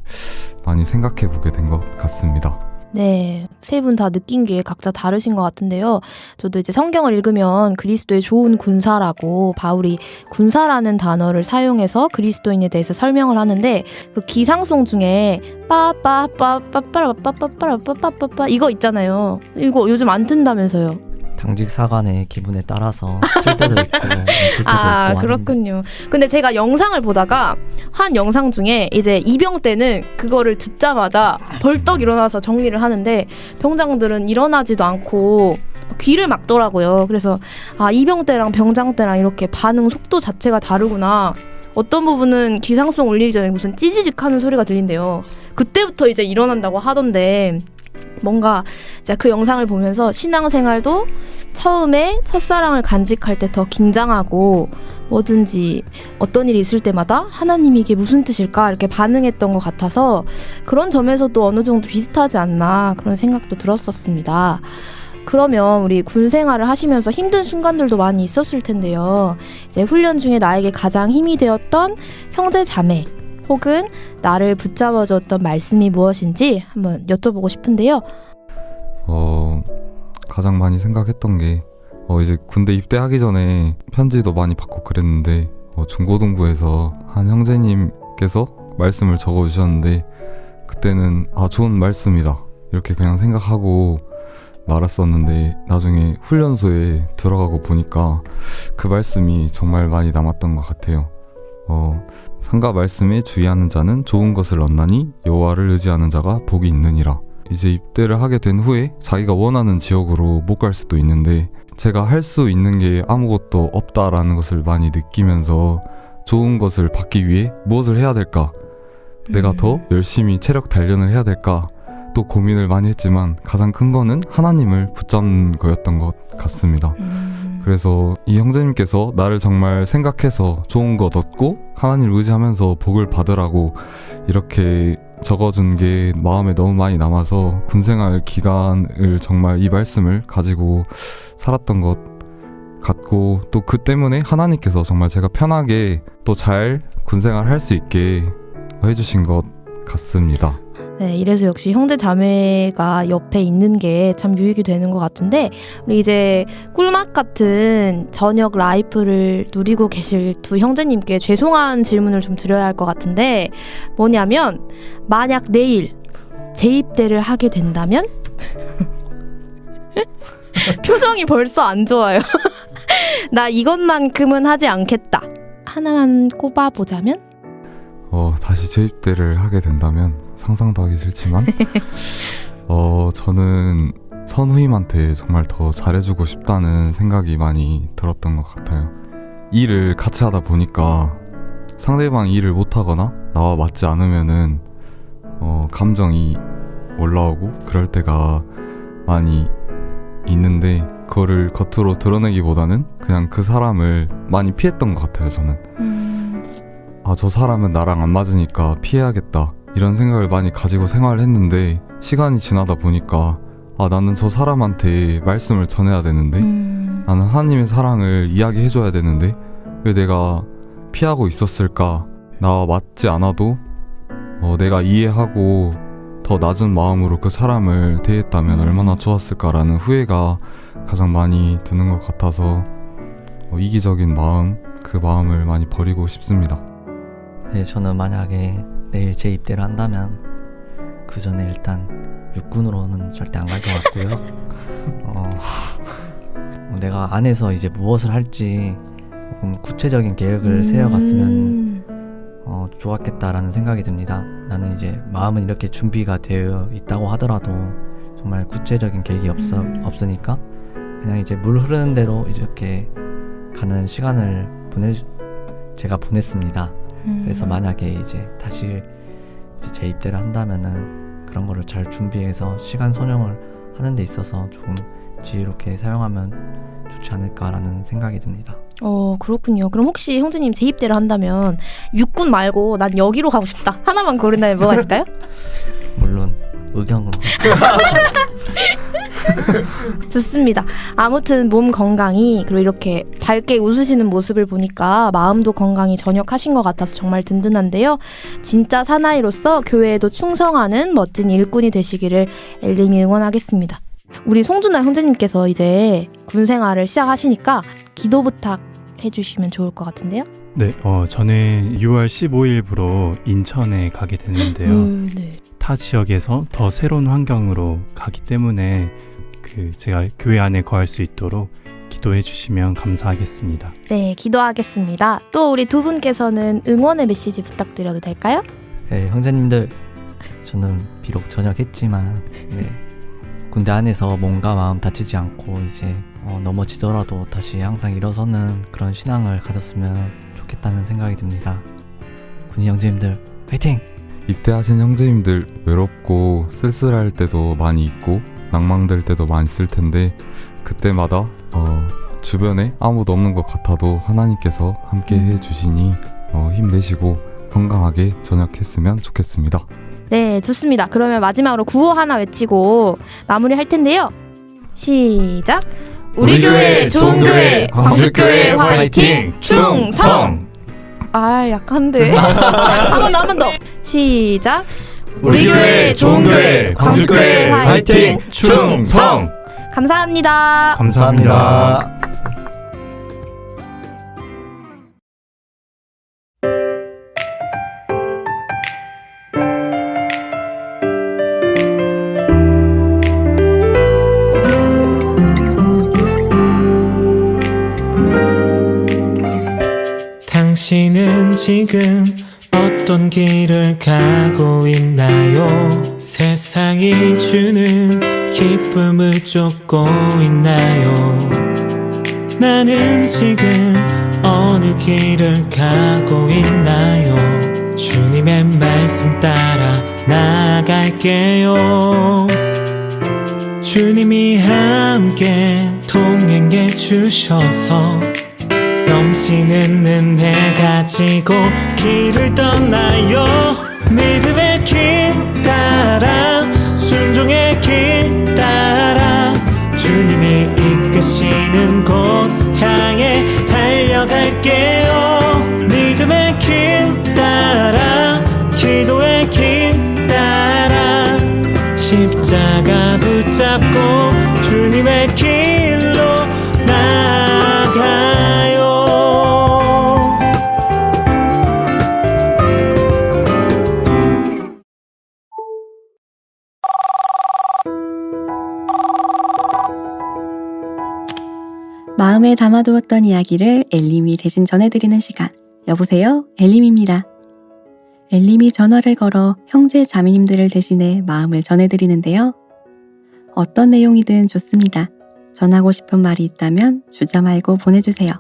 많이 생각해 보게 된 것 같습니다. 네, 세 분 다 느낀 게 각자 다르신 것 같은데요. 저도 이제 성경을 읽으면 그리스도의 좋은 군사라고 바울이 군사라는 단어를 사용해서 그리스도인에 대해서 설명을 하는데 그 기상송 중에 빠빠빠빠빠빠빠빠빠빠빠 이거 있잖아요. 이거 요즘 안 뜬다면서요. 당직 사관의 기분에 따라서 틀 때도 있고 틀 때도 아, 있고 그렇군요. 근데 제가 영상을 보다가 한 영상 중에 이제 이병 때는 그거를 듣자마자 벌떡 일어나서 정리를 하는데 병장들은 일어나지도 않고 귀를 막더라고요. 그래서 아, 이병 때랑 병장 때랑 이렇게 반응 속도 자체가 다르구나. 어떤 부분은 기상송 올리기 전에 무슨 찌지직 하는 소리가 들린대요. 그때부터 이제 일어난다고 하던데 뭔가 이제 그 영상을 보면서 신앙생활도 처음에 첫사랑을 간직할 때 더 긴장하고 뭐든지 어떤 일이 있을 때마다 하나님이 이게 무슨 뜻일까 이렇게 반응했던 것 같아서 그런 점에서도 어느 정도 비슷하지 않나 그런 생각도 들었었습니다. 그러면 우리 군 생활을 하시면서 힘든 순간들도 많이 있었을 텐데요. 이제 훈련 중에 나에게 가장 힘이 되었던 형제 자매 혹은 나를 붙잡아줬던 말씀이 무엇인지 한번 여쭤보고 싶은데요. 가장 많이 생각했던 게 이제 군대 입대하기 전에 편지도 많이 받고 그랬는데 중고등부에서 한 형제님께서 말씀을 적어주셨는데 그때는 좋은 말씀이다 이렇게 그냥 생각하고 말았었는데 나중에 훈련소에 들어가고 보니까 그 말씀이 정말 많이 남았던 것 같아요. 상가 말씀에 주의하는 자는 좋은 것을 얻나니 여호와를 의지하는 자가 복이 있느니라. 이제 입대를 하게 된 후에 자기가 원하는 지역으로 못 갈 수도 있는데 제가 할 수 있는 게 아무것도 없다라는 것을 많이 느끼면서 좋은 것을 받기 위해 무엇을 해야 될까? 내가 더 열심히 체력 단련을 해야 될까? 또 고민을 많이 했지만 가장 큰 거는 하나님을 붙잡는 거였던 것 같습니다. 그래서 이 형제님께서 나를 정말 생각해서 좋은 것 얻고 하나님을 의지하면서 복을 받으라고 이렇게 적어준 게 마음에 너무 많이 남아서 군생활 기간을 정말 이 말씀을 가지고 살았던 것 같고 또 그 때문에 하나님께서 정말 제가 편하게 또 잘 군생활 할 수 있게 해주신 것 같습니다. 네, 이래서 역시 형제 자매가 옆에 있는 게 참 유익이 되는 것 같은데 우리 이제 꿀맛 같은 저녁 라이프를 누리고 계실 두 형제님께 죄송한 질문을 좀 드려야 할 것 같은데 뭐냐면 만약 내일 재입대를 하게 된다면 표정이 벌써 안 좋아요. 나 이것만큼은 하지 않겠다. 하나만 꼽아보자면? 다시 재입대를 하게 된다면 상상도 하기 싫지만 저는 선후임한테 정말 더 잘해주고 싶다는 생각이 많이 들었던 것 같아요. 일을 같이 하다 보니까 상대방이 일을 못하거나 나와 맞지 않으면은 감정이 올라오고 그럴 때가 많이 있는데 그거를 겉으로 드러내기보다는 그냥 그 사람을 많이 피했던 것 같아요. 저는 저 사람은 나랑 안 맞으니까 피해야겠다 이런 생각을 많이 가지고 생활을 했는데 시간이 지나다 보니까 나는 저 사람한테 말씀을 전해야 되는데 나는 하나님의 사랑을 이야기해줘야 되는데 왜 내가 피하고 있었을까? 나와 맞지 않아도 내가 이해하고 더 낮은 마음으로 그 사람을 대했다면 얼마나 좋았을까라는 후회가 가장 많이 드는 것 같아서 이기적인 마음, 그 마음을 많이 버리고 싶습니다. 네, 저는 만약에 내일 재입대를 한다면 그 전에 일단 육군으로는 절대 안 갈 것 같고요. 내가 안에서 이제 무엇을 할지 조금 구체적인 계획을 세워갔으면 좋았겠다라는 생각이 듭니다. 나는 이제 마음은 이렇게 준비가 되어 있다고 하더라도 정말 구체적인 계획이 없으니까 그냥 이제 물 흐르는 대로 이렇게 가는 시간을 제가 보냈습니다. 그래서 만약에 이제 다시 이제 재입대를 한다면은 그런 거를 잘 준비해서 시간 선용을 하는 데 있어서 조금 지혜롭게 사용하면 좋지 않을까라는 생각이 듭니다. 그렇군요. 그럼 혹시 형제님 재입대를 한다면 육군 말고 난 여기로 가고 싶다 하나만 고른다면 뭐가 있을까요? 물론 의경으로 좋습니다. 아무튼 몸 건강히 그리고 이렇게 밝게 웃으시는 모습을 보니까 마음도 건강히 전역하신 것 같아서 정말 든든한데요. 진짜 사나이로서 교회에도 충성하는 멋진 일꾼이 되시기를 엘림이 응원하겠습니다. 우리 송준아 형제님께서 이제 군 생활을 시작하시니까 기도 부탁해 주시면 좋을 것 같은데요. 네, 저는 6월 15일부로 인천에 가게 되는데요. 네. 타 지역에서 더 새로운 환경으로 가기 때문에 제가 교회 안에 거할 수 있도록 기도해 주시면 감사하겠습니다. 네, 기도하겠습니다. 또 우리 두 분께서는 응원의 메시지 부탁드려도 될까요? 네, 형제님들, 저는 비록 전역했지만 군대 안에서 몸과 마음 다치지 않고 이제 넘어지더라도 다시 항상 일어서는 그런 신앙을 가졌으면 좋겠다는 생각이 듭니다. 군인 형제님들 화이팅! 입대하신 형제님들 외롭고 쓸쓸할 때도 많이 있고 낭망될 때도 많이 있을 텐데 그때마다 주변에 아무도 없는 것 같아도 하나님께서 함께 해주시니 힘내시고 건강하게 전역했으면 좋겠습니다. 네, 좋습니다. 그러면 마지막으로 구호 하나 외치고 마무리할 텐데요. 시작! 우리 교회 좋은 교회 광주교회 화이팅! 충성! 아, 약한데. 한 번 더. 시작! 우리 교회 좋은 교회 광주교회 화이팅! 충성! 감사합니다. 감사합니다. 당신은 지금 어떤 길을 가고 있나요? 세상이 주는 기쁨을 쫓고 있나요? 나는 지금 어느 길을 가고 있나요? 주님의 말씀 따라 나아갈게요. 주님이 함께 동행해 주셔서 넘치는 은혜 가지고 길을 떠나요. 믿음의 길 따라 순종의 길 따라 주님이 이끄시는 곳 향해 달려갈게요. 믿음의 길 따라 기도의 길 따라 십자가 붙잡고 주님의 길로 나아가요. 마음에 담아두었던 이야기를 엘림이 대신 전해드리는 시간. 여보세요? 엘림입니다. 엘림이 전화를 걸어 형제 자매님들을 대신해 마음을 전해드리는데요. 어떤 내용이든 좋습니다. 전하고 싶은 말이 있다면 주저 말고 보내주세요.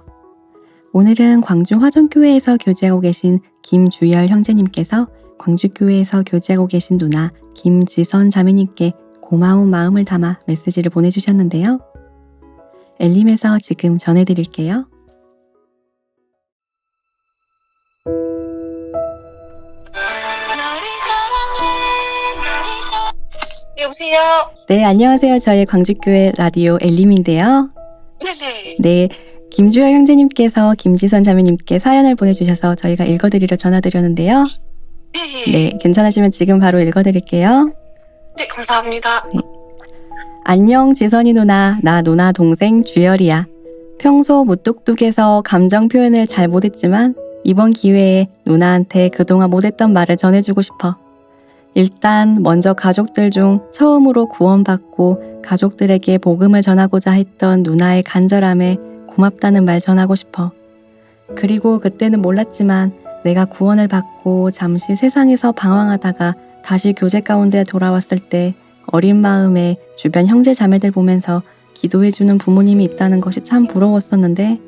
오늘은 광주 화전교회에서 교제하고 계신 김주열 형제님께서 광주교회에서 교제하고 계신 누나 김지선 자매님께 고마운 마음을 담아 메시지를 보내주셨는데요. 엘림에서 지금 전해드릴게요. 여보세요? 네, 안녕하세요. 저희 광주교회 라디오 엘림인데요. 네네. 네, 김주열 형제님께서 김지선 자매님께 사연을 보내주셔서 저희가 읽어드리려 전화드렸는데요. 네. 네, 괜찮으시면 지금 바로 읽어드릴게요. 네, 감사합니다. 네. 안녕 지선이 누나, 나 누나 동생 주열이야. 평소 무뚝뚝해서 감정 표현을 잘 못했지만 이번 기회에 누나한테 그동안 못했던 말을 전해주고 싶어. 일단 먼저 가족들 중 처음으로 구원받고 가족들에게 복음을 전하고자 했던 누나의 간절함에 고맙다는 말 전하고 싶어. 그리고 그때는 몰랐지만 내가 구원을 받고 잠시 세상에서 방황하다가 다시 교제 가운데 돌아왔을 때 어린 마음에 주변 형제 자매들 보면서 기도해주는 부모님이 있다는 것이 참 부러웠었는데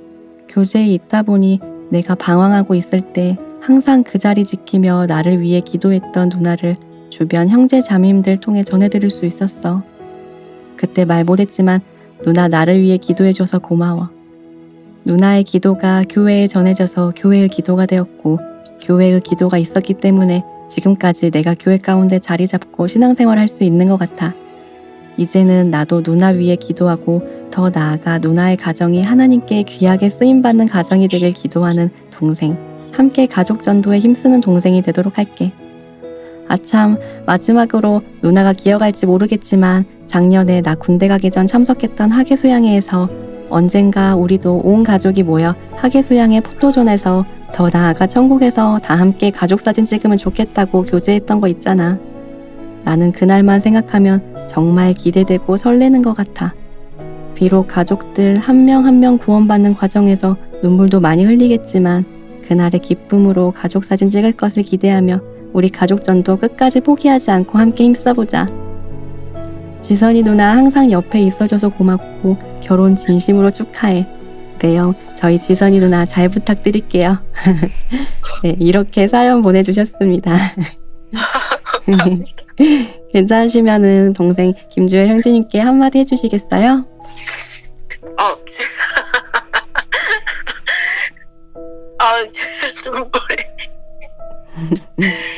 교제에 있다 보니 내가 방황하고 있을 때 항상 그 자리 지키며 나를 위해 기도했던 누나를 주변 형제 자매님들 통해 전해드릴 수 있었어. 그때 말 못했지만 누나 나를 위해 기도해줘서 고마워. 누나의 기도가 교회에 전해져서 교회의 기도가 되었고 교회의 기도가 있었기 때문에 지금까지 내가 교회 가운데 자리 잡고 신앙생활 할 수 있는 것 같아. 이제는 나도 누나 위해 기도하고 더 나아가 누나의 가정이 하나님께 귀하게 쓰임받는 가정이 되길 기도하는 동생, 함께 가족 전도에 힘쓰는 동생이 되도록 할게. 아참, 마지막으로 누나가 기억할지 모르겠지만 작년에 나 군대 가기 전 참석했던 하계수양회에서 언젠가 우리도 온 가족이 모여 하계수양회 포토존에서 더 나아가 천국에서 다 함께 가족사진 찍으면 좋겠다고 교제했던 거 있잖아. 나는 그날만 생각하면 정말 기대되고 설레는 것 같아. 비록 가족들 한 명 한 명 구원받는 과정에서 눈물도 많이 흘리겠지만 그날의 기쁨으로 가족사진 찍을 것을 기대하며 우리 가족전도 끝까지 포기하지 않고 함께 힘써보자. 지선이 누나 항상 옆에 있어줘서 고맙고 결혼 진심으로 축하해. 매형, 저희 지선이 누나 잘 부탁드릴게요. 네, 이렇게 사연 보내주셨습니다. 괜찮으시면은 동생 김주열 형제님께 한마디 해주시겠어요? 눈물이.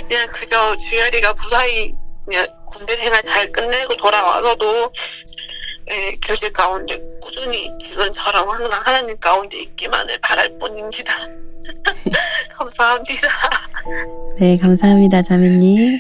그냥 그저 주열이가 무사히 그냥 군대 생활 잘 끝내고 돌아와서도 교제 가운데 꾸준히 지금처럼 항상 하나님 가운데 있기만을 바랄 뿐입니다. 감사합니다. 네, 감사합니다, 자매님.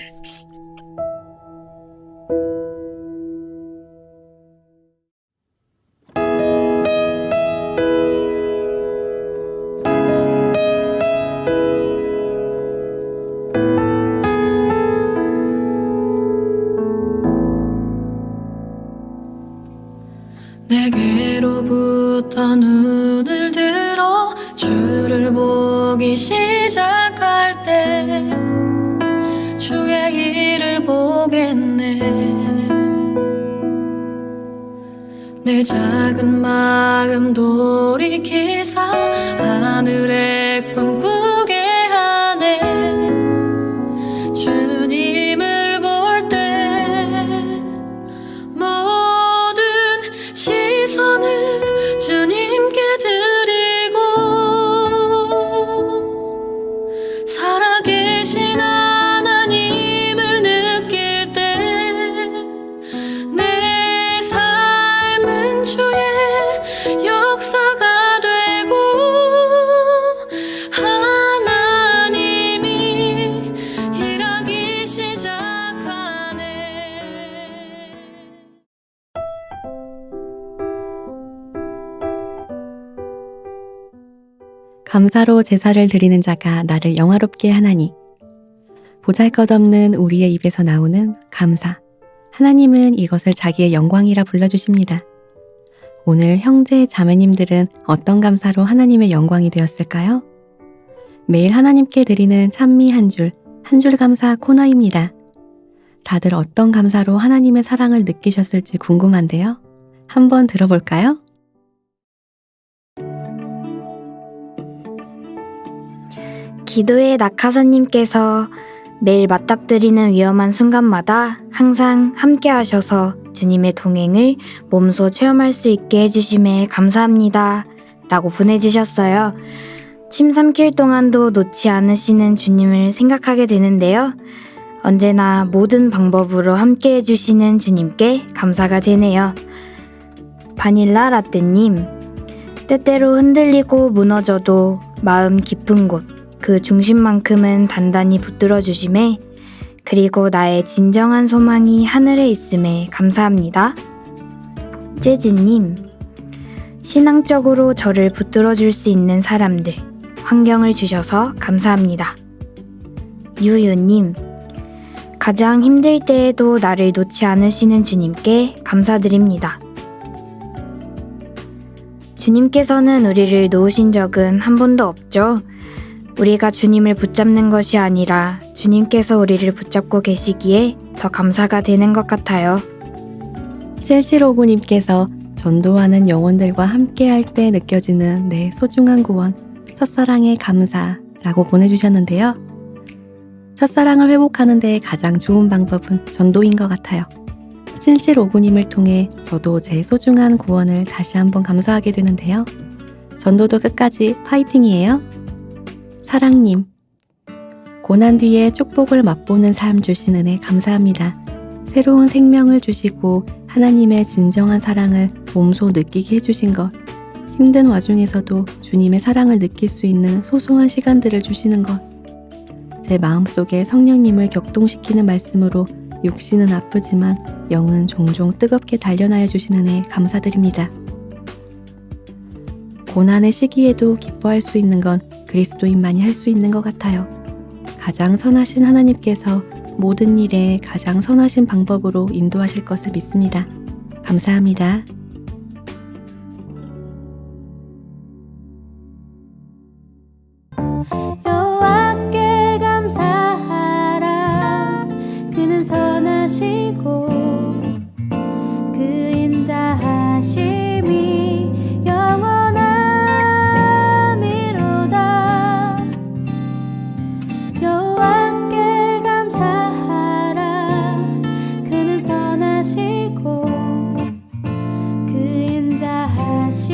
내게로부터 눈을 들어 주를 보기 시작할 때 주의 일을 보겠네. 내 작은 마음 돌이키사 하늘의 꿈 꾸게 하네. 주님을 볼 때 모든 시선을 주님께 드리고 살아계신 하나님을 느낄 때 내 삶은 주의 역사가 되고 하나님이 일하기 시작하네. 감사로 제사를 드리는 자가 나를 영화롭게 하나니. 보잘것없는 우리의 입에서 나오는 감사. 하나님은 이것을 자기의 영광이라 불러주십니다. 오늘 형제 자매님들은 어떤 감사로 하나님의 영광이 되었을까요? 매일 하나님께 드리는 찬미 한 줄 감사 코너입니다. 다들 어떤 감사로 하나님의 사랑을 느끼셨을지 궁금한데요. 한번 들어볼까요? 기도의 낙하사님께서 매일 맞닥뜨리는 위험한 순간마다 항상 함께 하셔서 주님의 동행을 몸소 체험할 수 있게 해주심에 감사합니다. 라고 보내주셨어요. 침 삼킬 동안도 놓지 않으시는 주님을 생각하게 되는데요. 언제나 모든 방법으로 함께 해주시는 주님께 감사가 되네요. 바닐라 라떼님, 때때로 흔들리고 무너져도 마음 깊은 곳, 그 중심만큼은 단단히 붙들어 주심에 그리고 나의 진정한 소망이 하늘에 있음에 감사합니다. 재즈님, 신앙적으로 저를 붙들어 줄 수 있는 사람들, 환경을 주셔서 감사합니다. 유유님, 가장 힘들 때에도 나를 놓지 않으시는 주님께 감사드립니다. 주님께서는 우리를 놓으신 적은 한 번도 없죠. 우리가 주님을 붙잡는 것이 아니라 주님께서 우리를 붙잡고 계시기에 더 감사가 되는 것 같아요. 7759님께서 전도하는 영혼들과 함께할 때 느껴지는 내 소중한 구원, 첫사랑의 감사라고 보내주셨는데요. 첫사랑을 회복하는 데 가장 좋은 방법은 전도인 것 같아요. 7759님을 통해 저도 제 소중한 구원을 다시 한번 감사하게 되는데요. 전도도 끝까지 파이팅이에요. 사랑님, 고난 뒤에 축복을 맛보는 삶 주신 은혜 감사합니다. 새로운 생명을 주시고 하나님의 진정한 사랑을 몸소 느끼게 해주신 것, 힘든 와중에서도 주님의 사랑을 느낄 수 있는 소소한 시간들을 주시는 것, 제 마음속에 성령님을 격동시키는 말씀으로 육신은 아프지만 영은 종종 뜨겁게 단련하여 주신 은혜 감사드립니다. 고난의 시기에도 기뻐할 수 있는 건 그리스도인만이 할 수 있는 것 같아요. 가장 선하신 하나님께서 모든 일에 가장 선하신 방법으로 인도하실 것을 믿습니다. 감사합니다. 여호와께 감사하라. 그는 선하시고 그 인자하심이 영원함이로다. 여호와께 감사하라. 그는 선하시고 그 인자하심이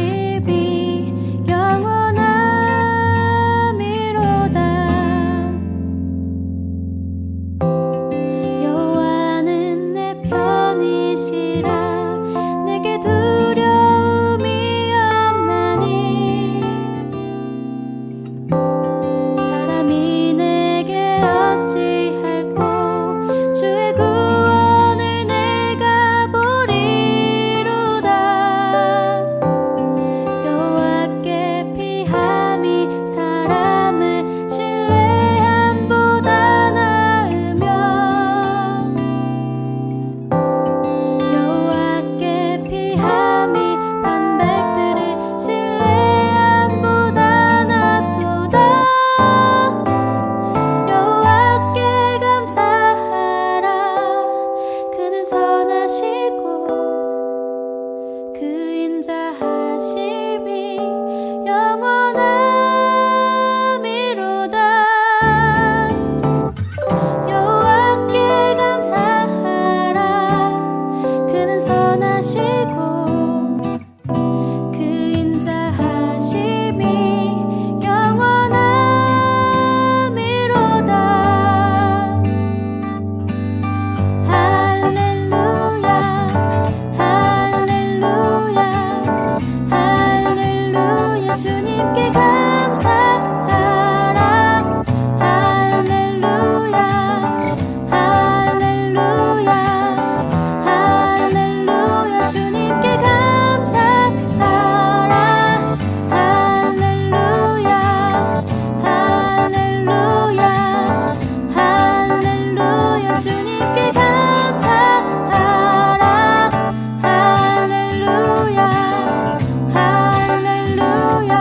영원함이로다. 여호와는 내 편이시라. 내게 두려움이 없나니. 사람이 내게 어찌할꼬. 주의 구원을 내가 보리로다. 여호와께 피함이 사람을 신뢰함보다 나으며. 여호와께 피함이 반백들을 신뢰함보다 낫도다. 여호와께 감사하라. 그는 선하시고 그 인자하심이 영원함이로다. 여호와께 감사하라. 그는 선하시고 그 인자하심이 영원함이로다. 할렐루야 할렐루야 할렐루야. 주님께 감사하라. 할렐루야 할렐루야 할렐루야. 주님께 감사하라. 할렐루야 할렐루야 할렐루야. 주님께 감사하라. 할렐루야 할렐루야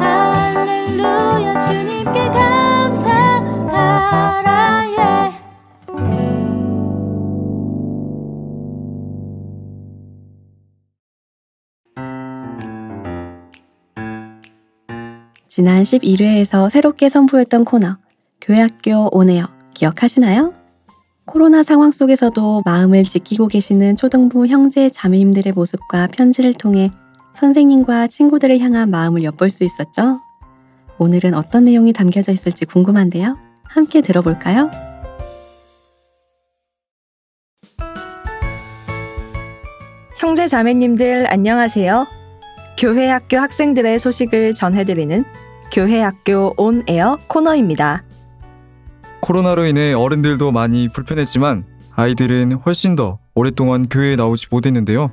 할렐루야. 주님께 감사하라. 예. 지난 11회에서 새롭게 선보였던 코너 교회학교 온에어 기억하시나요? 코로나 상황 속에서도 마음을 지키고 계시는 초등부 형제 자매님들의 모습과 편지를 통해 선생님과 친구들을 향한 마음을 엿볼 수 있었죠? 오늘은 어떤 내용이 담겨져 있을지 궁금한데요. 함께 들어볼까요? 형제 자매님들 안녕하세요. 교회 학교 학생들의 소식을 전해드리는 교회 학교 온 에어 코너입니다. 코로나로 인해 어른들도 많이 불편했지만 아이들은 훨씬 더 오랫동안 교회에 나오지 못했는데요.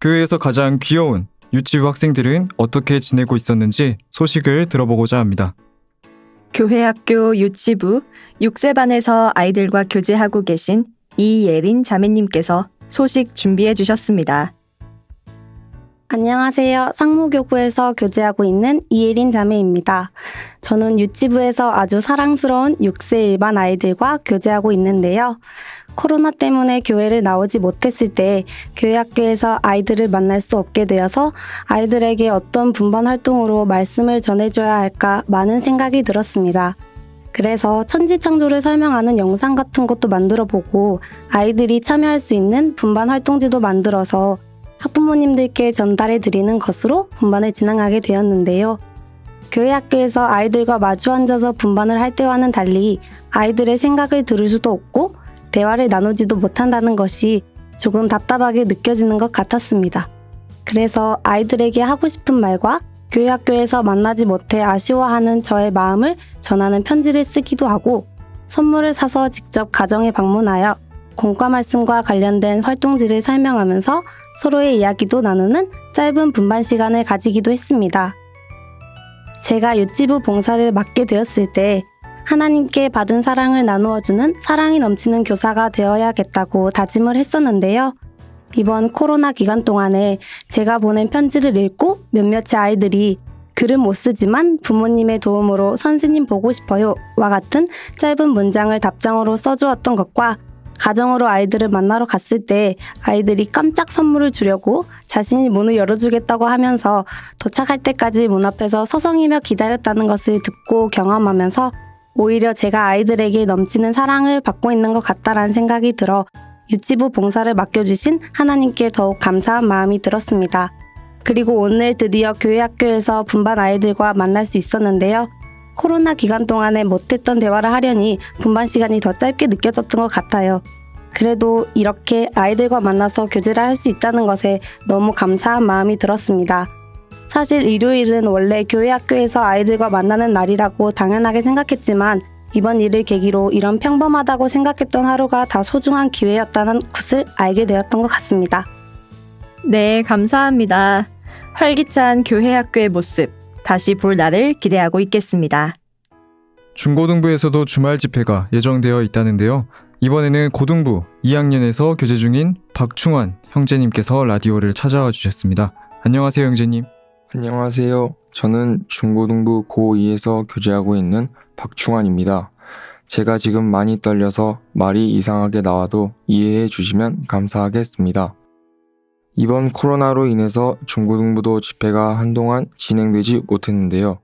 교회에서 가장 귀여운 유치부 학생들은 어떻게 지내고 있었는지 소식을 들어보고자 합니다. 교회 학교 유치부 6세반에서 아이들과 교제하고 계신 이예린 자매님께서 소식 준비해 주셨습니다. 안녕하세요. 상무교구에서 교제하고 있는 이예린 자매입니다. 저는 유치부에서 아주 사랑스러운 6세 일반 아이들과 교제하고 있는데요. 코로나 때문에 교회를 나오지 못했을 때 교회 학교에서 아이들을 만날 수 없게 되어서 아이들에게 어떤 분반 활동으로 말씀을 전해줘야 할까 많은 생각이 들었습니다. 그래서 천지창조를 설명하는 영상 같은 것도 만들어 보고 아이들이 참여할 수 있는 분반 활동지도 만들어서 학부모님들께 전달해 드리는 것으로 분반을 진행하게 되었는데요. 교회 학교에서 아이들과 마주 앉아서 분반을 할 때와는 달리 아이들의 생각을 들을 수도 없고 대화를 나누지도 못한다는 것이 조금 답답하게 느껴지는 것 같았습니다. 그래서 아이들에게 하고 싶은 말과 교회 학교에서 만나지 못해 아쉬워하는 저의 마음을 전하는 편지를 쓰기도 하고 선물을 사서 직접 가정에 방문하여 공과 말씀과 관련된 활동지를 설명하면서 서로의 이야기도 나누는 짧은 분반 시간을 가지기도 했습니다. 제가 유치부 봉사를 맡게 되었을 때 하나님께 받은 사랑을 나누어주는 사랑이 넘치는 교사가 되어야겠다고 다짐을 했었는데요. 이번 코로나 기간 동안에 제가 보낸 편지를 읽고 몇몇의 아이들이 글은 못 쓰지만 부모님의 도움으로 선생님 보고 싶어요 와 같은 짧은 문장을 답장으로 써주었던 것과 가정으로 아이들을 만나러 갔을 때 아이들이 깜짝 선물을 주려고 자신이 문을 열어주겠다고 하면서 도착할 때까지 문 앞에서 서성이며 기다렸다는 것을 듣고 경험하면서 오히려 제가 아이들에게 넘치는 사랑을 받고 있는 것 같다라는 생각이 들어 유치부 봉사를 맡겨주신 하나님께 더욱 감사한 마음이 들었습니다. 그리고 오늘 드디어 교회 학교에서 분반 아이들과 만날 수 있었는데요. 코로나 기간 동안에 못했던 대화를 하려니 분반 시간이 더 짧게 느껴졌던 것 같아요. 그래도 이렇게 아이들과 만나서 교제를 할 수 있다는 것에 너무 감사한 마음이 들었습니다. 사실 일요일은 원래 교회 학교에서 아이들과 만나는 날이라고 당연하게 생각했지만 이번 일을 계기로 이런 평범하다고 생각했던 하루가 다 소중한 기회였다는 것을 알게 되었던 것 같습니다. 네, 감사합니다. 활기찬 교회 학교의 모습 다시 볼 날을 기대하고 있겠습니다. 중고등부에서도 주말 집회가 예정되어 있다는데요. 이번에는 고등부 2학년에서 교제 중인 박충환 형제님께서 라디오를 찾아와 주셨습니다. 안녕하세요, 형제님. 안녕하세요. 저는 중고등부 고2에서 교제하고 있는 박충환입니다. 제가 지금 많이 떨려서 말이 이상하게 나와도 이해해 주시면 감사하겠습니다. 이번 코로나로 인해서 중고등부도 집회가 한동안 진행되지 못했는데요.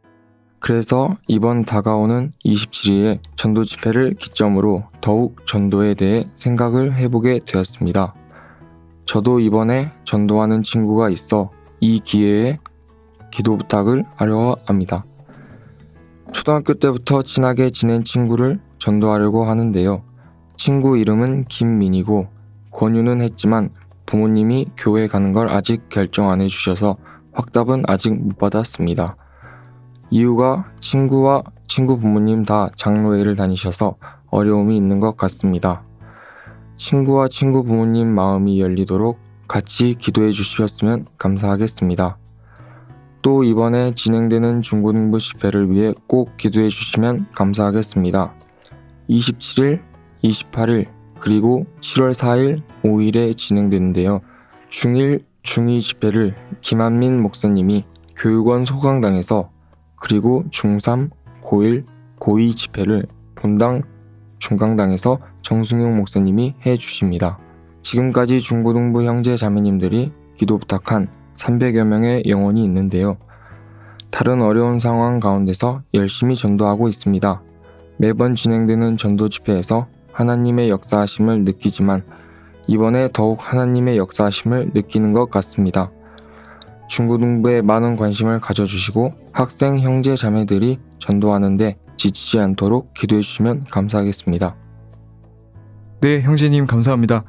그래서 이번 다가오는 27일에 전도 집회를 기점으로 더욱 전도에 대해 생각을 해보게 되었습니다. 저도 이번에 전도하는 친구가 있어 이 기회에 기도 부탁을 하려 합니다. 초등학교 때부터 친하게 지낸 친구를 전도하려고 하는데요. 친구 이름은 김민이고 권유는 했지만 부모님이 교회 가는 걸 아직 결정 안 해주셔서 확답은 아직 못 받았습니다. 이유가 친구와 친구 부모님 다 장로회를 다니셔서 어려움이 있는 것 같습니다. 친구와 친구 부모님 마음이 열리도록 같이 기도해 주셨으면 감사하겠습니다. 또 이번에 진행되는 중고등부 집회를 위해 꼭 기도해 주시면 감사하겠습니다. 27일, 28일, 그리고 7월 4일, 5일에 진행되는데요. 중1, 중2 집회를 김한민 목사님이 교육원 소강당에서 그리고 중3, 고1, 고2 집회를 본당 중강당에서 정승용 목사님이 해주십니다. 지금까지 중고등부 형제 자매님들이 기도 부탁한 300여 명의 영혼이 있는데요. 다른 어려운 상황 가운데서 열심히 전도하고 있습니다. 매번 진행되는 전도 집회에서 하나님의 역사하심을 느끼지만 이번에 더욱 하나님의 역사하심을 느끼는 것 같습니다. 중고등부에 많은 관심을 가져주시고 학생 형제 자매들이 전도하는데 지치지 않도록 기도해 주시면 감사하겠습니다. 네, 형제님 감사합니다.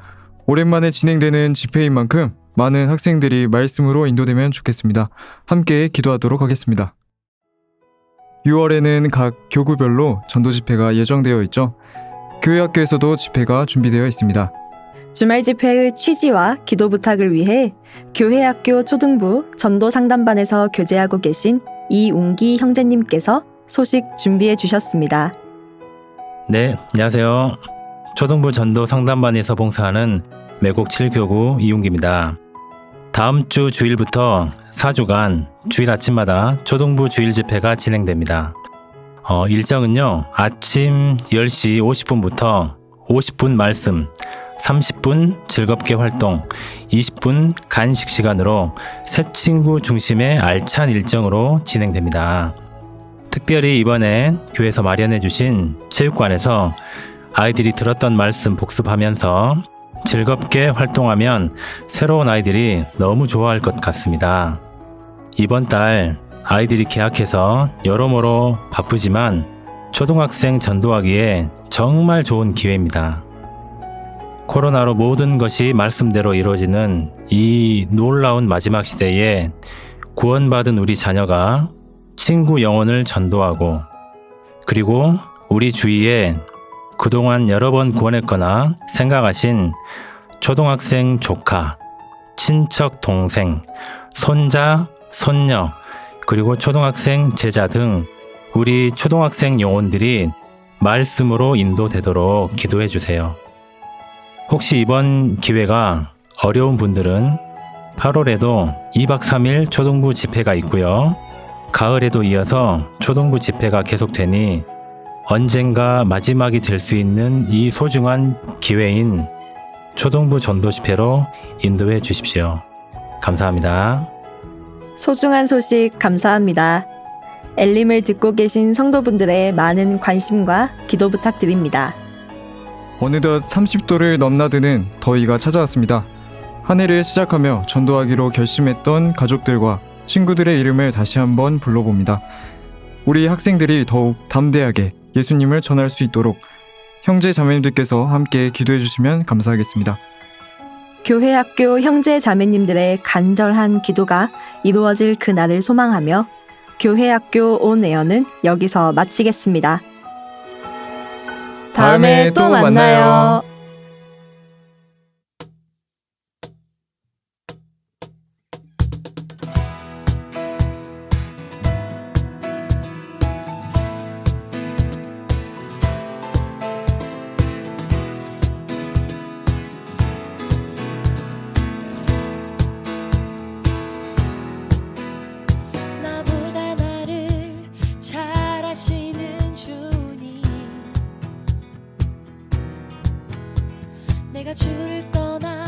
오랜만에 진행되는 집회인 만큼 많은 학생들이 말씀으로 인도되면 좋겠습니다. 함께 기도하도록 하겠습니다. 6월에는 각 교구별로 전도 집회가 예정되어 있죠. 교회 학교에서도 집회가 준비되어 있습니다. 주말 집회의 취지와 기도 부탁을 위해 교회 학교 초등부 전도 상담반에서 교제하고 계신 이웅기 형제님께서 소식 준비해 주셨습니다. 네, 안녕하세요. 초등부 전도 상담반에서 봉사하는 매곡 7교구 이웅기입니다. 다음 주 주일부터 4주간 주일 아침마다 초등부 주일 집회가 진행됩니다. 일정은요, 아침 10시 50분부터 50분 말씀, 30분 즐겁게 활동, 20분 간식 시간으로 새 친구 중심의 알찬 일정으로 진행됩니다. 특별히 이번에 교회에서 마련해 주신 체육관에서 아이들이 들었던 말씀 복습하면서 즐겁게 활동하면 새로운 아이들이 너무 좋아할 것 같습니다. 이번 달 아이들이 개학해서 여러모로 바쁘지만 초등학생 전도하기에 정말 좋은 기회입니다. 코로나로 모든 것이 말씀대로 이루어지는 이 놀라운 마지막 시대에 구원받은 우리 자녀가 친구 영혼을 전도하고, 그리고 우리 주위에 그동안 여러 번 구원했거나 생각하신 초등학생 조카, 친척 동생, 손자, 손녀, 그리고 초등학생 제자 등 우리 초등학생 영혼들이 말씀으로 인도되도록 기도해 주세요. 혹시 이번 기회가 어려운 분들은 8월에도 2박 3일 초등부 집회가 있고요. 가을에도 이어서 초등부 집회가 계속되니 언젠가 마지막이 될 수 있는 이 소중한 기회인 초등부 전도 집회로 인도해 주십시오. 감사합니다. 소중한 소식 감사합니다. 엘림을 듣고 계신 성도분들의 많은 관심과 기도 부탁드립니다. 어느덧 30도를 넘나드는 더위가 찾아왔습니다. 한 해를 시작하며 전도하기로 결심했던 가족들과 친구들의 이름을 다시 한번 불러봅니다. 우리 학생들이 더욱 담대하게 예수님을 전할 수 있도록 형제 자매님들께서 함께 기도해 주시면 감사하겠습니다. 교회 학교 형제 자매님들의 간절한 기도가 이루어질 그날을 소망하며 교회 학교 온 에어는 여기서 마치겠습니다. 다음에 또 만나요. 나보다 나를 잘 아시는 주님, 내가 주를 떠나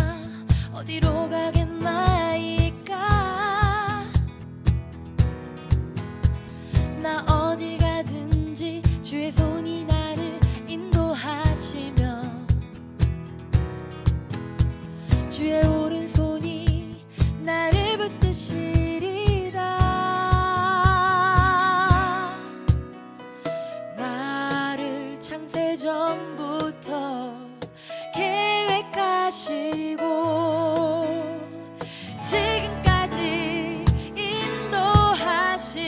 어디로 가겠나이까. 나 어딜 가든지 주의 손이 나를 인도하시며 주의 오른손이 나를 붙드시리다. 나를 창세전부터 계획하시고 지금까지 인도하시네.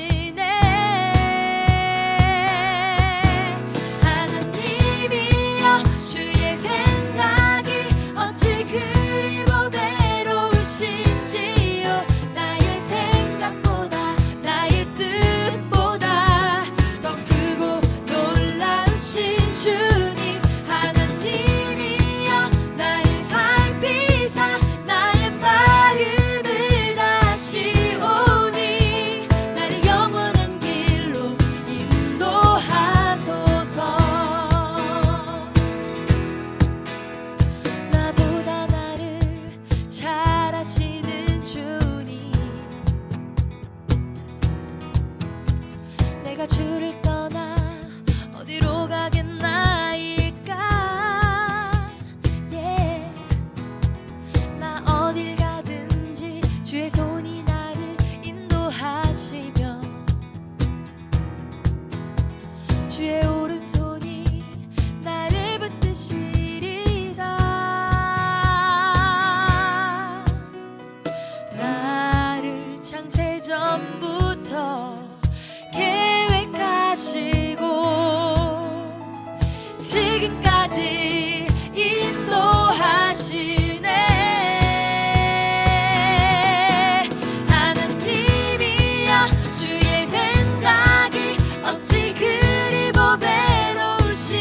하나님이여, 주의 생각이 어찌 그리 보배로우신지요. 나의 생각보다 나의 뜻보다 더 크고 놀라우신 주님. 하나님이여, 나를 살피사 나의 마음을 다시오니 나를 영원한 길로 인도하소서. 나보다 나를 잘 아시는 주님, 내가 주를 떠나 어디로 가겠나이까. yeah. 나 어딜 가든지 주의 손이 나를 인도하시며 주의 오른손이 나를 붙드시리다. 나를 창세전부터 계획하시고 지금까지 인도하시네. 하나님이여, 주의 생각이 어찌 그리 보배로우신지요.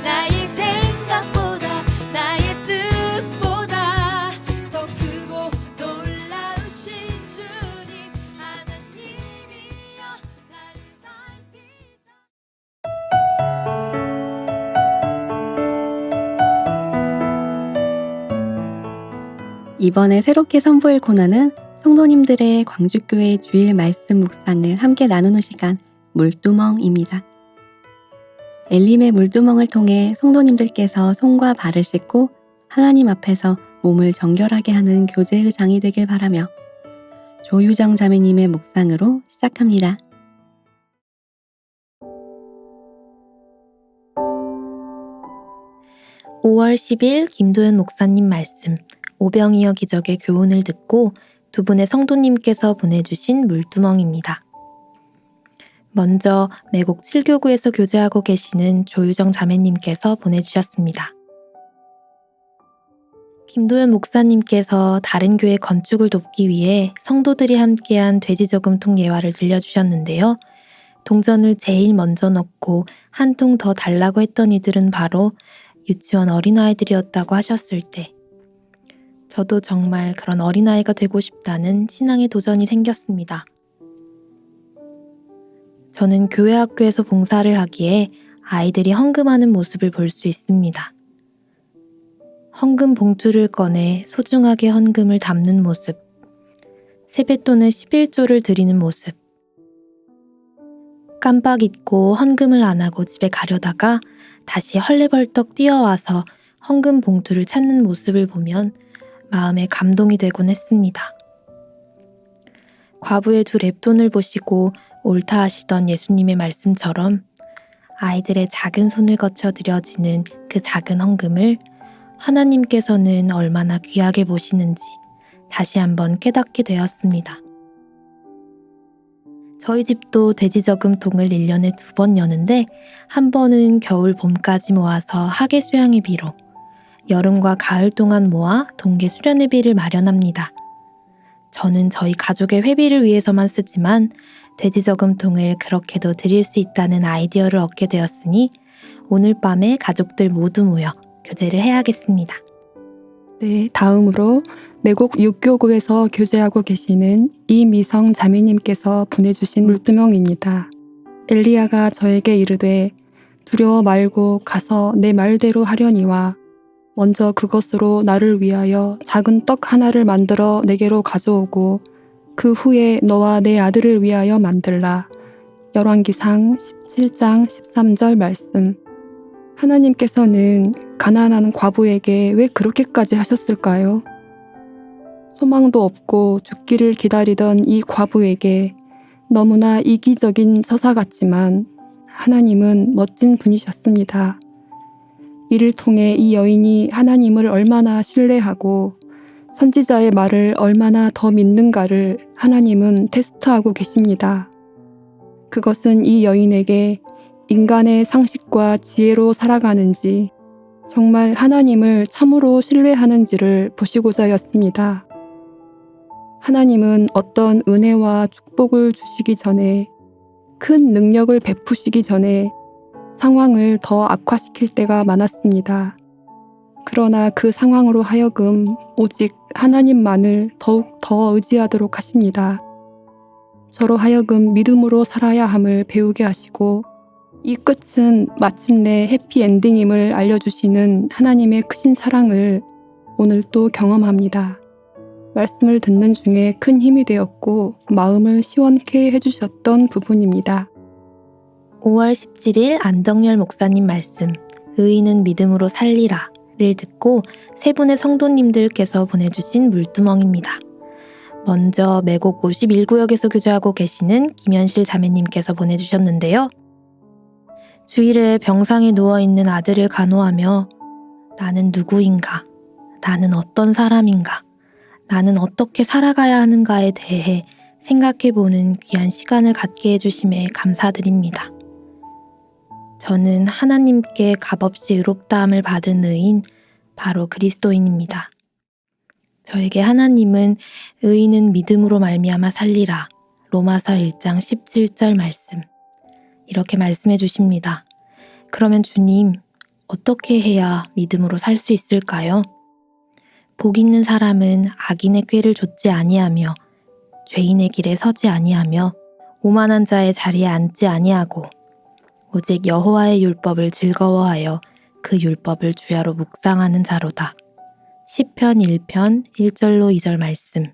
나의 생각보다 나의 뜻보다 더 크고 놀라우신 주님. 하나님이여, 나를 살피사. 이번에 새롭게 선보일 코너는 성도님들의 광주교회 주일 말씀 묵상을 함께 나누는 시간, 물두멍입니다. 엘림의 물두멍을 통해 성도님들께서 손과 발을 씻고 하나님 앞에서 몸을 정결하게 하는 교제의 장이 되길 바라며 조유정 자매님의 묵상으로 시작합니다. 5월 10일 김도현 목사님 말씀, 오병이어 기적의 교훈을 듣고 두 분의 성도님께서 보내주신 물두멍입니다. 먼저 매곡 7교구에서 교제하고 계시는 조유정 자매님께서 보내주셨습니다. 김도현 목사님께서 다른 교회 건축을 돕기 위해 성도들이 함께한 돼지저금통 예화를 들려주셨는데요. 동전을 제일 먼저 넣고 한 통 더 달라고 했던 이들은 바로 유치원 어린아이들이었다고 하셨을 때 저도 정말 그런 어린아이가 되고 싶다는 신앙의 도전이 생겼습니다. 저는 교회 학교에서 봉사를 하기에 아이들이 헌금하는 모습을 볼 수 있습니다. 헌금 봉투를 꺼내 소중하게 헌금을 담는 모습, 세뱃돈의 11조를 드리는 모습, 깜빡 잊고 헌금을 안 하고 집에 가려다가 다시 헐레벌떡 뛰어와서 헌금 봉투를 찾는 모습을 보면 마음에 감동이 되곤 했습니다. 과부의 두 랩돈을 보시고 옳다 하시던 예수님의 말씀처럼 아이들의 작은 손을 거쳐 드려지는 그 작은 헌금을 하나님께서는 얼마나 귀하게 보시는지 다시 한번 깨닫게 되었습니다. 저희 집도 돼지저금통을 1년에 2번 여는데 한 번은 겨울 봄까지 모아서 학예 수양회비로, 여름과 가을 동안 모아 동계 수련회비를 마련합니다. 저는 저희 가족의 회비를 위해서만 쓰지만 돼지저금통을 그렇게도 드릴 수 있다는 아이디어를 얻게 되었으니 오늘 밤에 가족들 모두 모여 교제를 해야겠습니다. 네, 다음으로 매곡 6교구에서 교제하고 계시는 이미성 자매님께서 보내주신 물두멍입니다. 엘리야가 저에게 이르되 두려워 말고 가서 내 말대로 하려니와 먼저 그것으로 나를 위하여 작은 떡 하나를 만들어 내게로 가져오고 그 후에 너와 내 아들을 위하여 만들라. 열왕기상 17장 13절 말씀. 하나님께서는 가난한 과부에게 왜 그렇게까지 하셨을까요? 소망도 없고 죽기를 기다리던 이 과부에게 너무나 이기적인 처사 같지만 하나님은 멋진 분이셨습니다. 이를 통해 이 여인이 하나님을 얼마나 신뢰하고 선지자의 말을 얼마나 더 믿는가를 하나님은 테스트하고 계십니다. 그것은 이 여인에게 인간의 상식과 지혜로 살아가는지 정말 하나님을 참으로 신뢰하는지를 보시고자였습니다. 하나님은 어떤 은혜와 축복을 주시기 전에, 큰 능력을 베푸시기 전에 상황을 더 악화시킬 때가 많았습니다. 그러나 그 상황으로 하여금 오직 하나님만을 더욱 더 의지하도록 하십니다. 저로 하여금 믿음으로 살아야 함을 배우게 하시고 이 끝은 마침내 해피엔딩임을 알려주시는 하나님의 크신 사랑을 오늘 또 경험합니다. 말씀을 듣는 중에 큰 힘이 되었고 마음을 시원케 해주셨던 부분입니다. 5월 17일 안덕열 목사님 말씀, 의인은 믿음으로 살리라 를 듣고 세 분의 성도님들께서 보내주신 물두멍입니다. 먼저 매곡 51구역에서 교제하고 계시는 김현실 자매님께서 보내주셨는데요. 주일에 병상에 누워있는 아들을 간호하며 나는 누구인가? 나는 어떤 사람인가? 나는 어떻게 살아가야 하는가에 대해 생각해보는 귀한 시간을 갖게 해주심에 감사드립니다. 저는 하나님께 값없이 의롭다함을 받은 의인, 바로 그리스도인입니다. 저에게 하나님은 의인은 믿음으로 말미암아 살리라, 로마서 1장 17절 말씀, 이렇게 말씀해 주십니다. 그러면 주님, 어떻게 해야 믿음으로 살 수 있을까요? 복 있는 사람은 악인의 꾀를 좇지 아니하며 죄인의 길에 서지 아니하며 오만한 자의 자리에 앉지 아니하고 오직 여호와의 율법을 즐거워하여 그 율법을 주야로 묵상하는 자로다. 시편 1편 1절로 2절 말씀.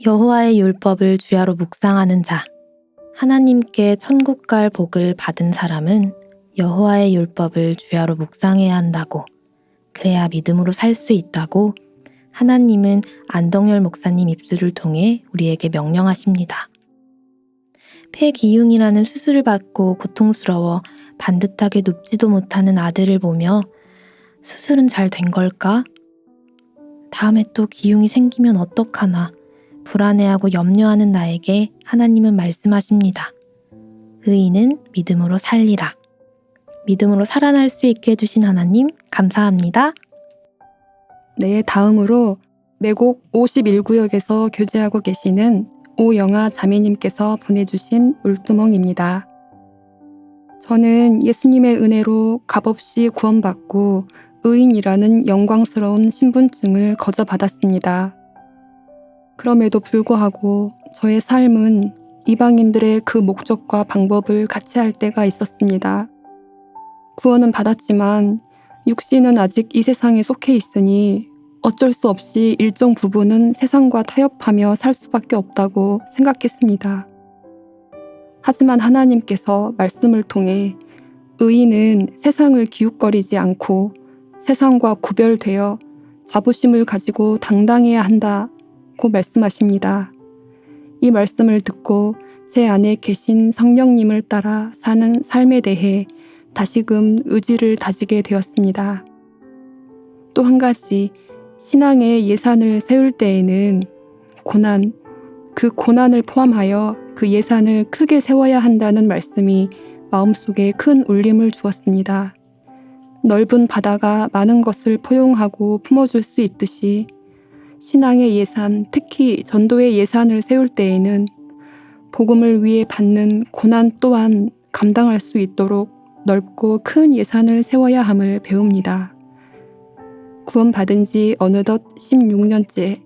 여호와의 율법을 주야로 묵상하는 자. 하나님께 천국 갈 복을 받은 사람은 여호와의 율법을 주야로 묵상해야 한다고, 그래야 믿음으로 살 수 있다고 하나님은 안덕열 목사님 입술을 통해 우리에게 명령하십니다. 폐기흉이라는 수술을 받고 고통스러워 반듯하게 눕지도 못하는 아들을 보며 수술은 잘 된 걸까? 다음에 또 기흉이 생기면 어떡하나 불안해하고 염려하는 나에게 하나님은 말씀하십니다. 의인은 믿음으로 살리라. 믿음으로 살아날 수 있게 해주신 하나님 감사합니다. 네, 다음으로 매곡 51구역에서 교제하고 계시는 오영아 자매님께서 보내주신 물두멍입니다. 저는 예수님의 은혜로 값없이 구원받고 의인이라는 영광스러운 신분증을 거저 받았습니다. 그럼에도 불구하고 저의 삶은 이방인들의 그 목적과 방법을 같이 할 때가 있었습니다. 구원은 받았지만 육신은 아직 이 세상에 속해 있으니 어쩔 수 없이 일정 부분은 세상과 타협하며 살 수밖에 없다고 생각했습니다. 하지만 하나님께서 말씀을 통해 의인은 세상을 기웃거리지 않고 세상과 구별되어 자부심을 가지고 당당해야 한다고 말씀하십니다. 이 말씀을 듣고 제 안에 계신 성령님을 따라 사는 삶에 대해 다시금 의지를 다지게 되었습니다. 또 한 가지, 신앙의 예산을 세울 때에는 그 고난을 포함하여 그 예산을 크게 세워야 한다는 말씀이 마음속에 큰 울림을 주었습니다. 넓은 바다가 많은 것을 포용하고 품어줄 수 있듯이 신앙의 예산, 특히 전도의 예산을 세울 때에는 복음을 위해 받는 고난 또한 감당할 수 있도록 넓고 큰 예산을 세워야 함을 배웁니다. 구원받은 지 어느덧 16년째,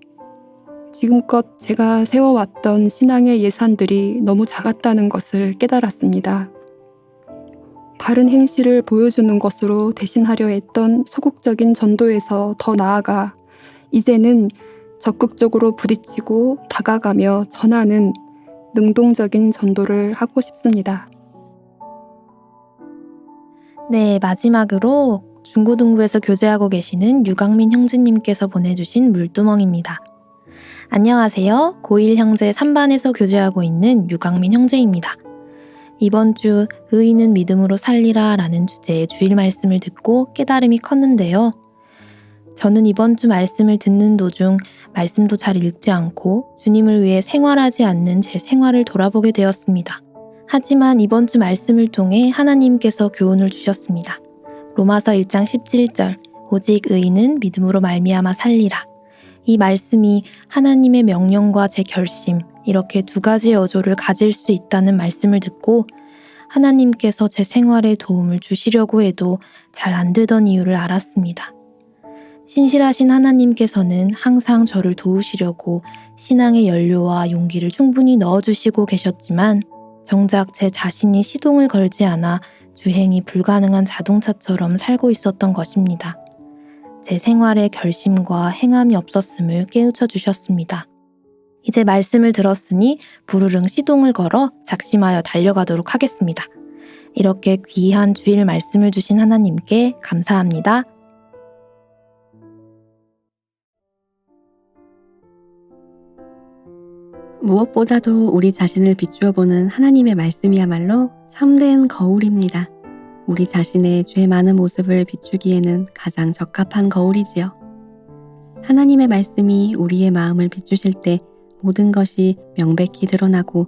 지금껏 제가 세워왔던 신앙의 예산들이 너무 작았다는 것을 깨달았습니다. 바른 행실을 보여주는 것으로 대신하려 했던 소극적인 전도에서 더 나아가 이제는 적극적으로 부딪히고 다가가며 전하는 능동적인 전도를 하고 싶습니다. 네, 마지막으로 중고등부에서 교제하고 계시는 유강민 형제님께서 보내주신 물두멍입니다. 안녕하세요. 고1 형제 3반에서 교제하고 있는 유강민 형제입니다. 이번 주 의인은 믿음으로 살리라 라는 주제의 주일 말씀을 듣고 깨달음이 컸는데요. 저는 이번 주 말씀을 듣는 도중 말씀도 잘 읽지 않고 주님을 위해 생활하지 않는 제 생활을 돌아보게 되었습니다. 하지만 이번 주 말씀을 통해 하나님께서 교훈을 주셨습니다. 로마서 1장 17절 오직 의인은 믿음으로 말미암아 살리라. 이 말씀이 하나님의 명령과 제 결심, 이렇게 두 가지의 어조를 가질 수 있다는 말씀을 듣고 하나님께서 제 생활에 도움을 주시려고 해도 잘 안 되던 이유를 알았습니다. 신실하신 하나님께서는 항상 저를 도우시려고 신앙의 연료와 용기를 충분히 넣어주시고 계셨지만 정작 제 자신이 시동을 걸지 않아 주행이 불가능한 자동차처럼 살고 있었던 것입니다. 제 생활에 결심과 행함이 없었음을 깨우쳐 주셨습니다. 이제 말씀을 들었으니 부르릉 시동을 걸어 작심하여 달려가도록 하겠습니다. 이렇게 귀한 주일 말씀을 주신 하나님께 감사합니다. 무엇보다도 우리 자신을 비추어 보는 하나님의 말씀이야말로 참된 거울입니다. 우리 자신의 죄 많은 모습을 비추기에는 가장 적합한 거울이지요. 하나님의 말씀이 우리의 마음을 비추실 때 모든 것이 명백히 드러나고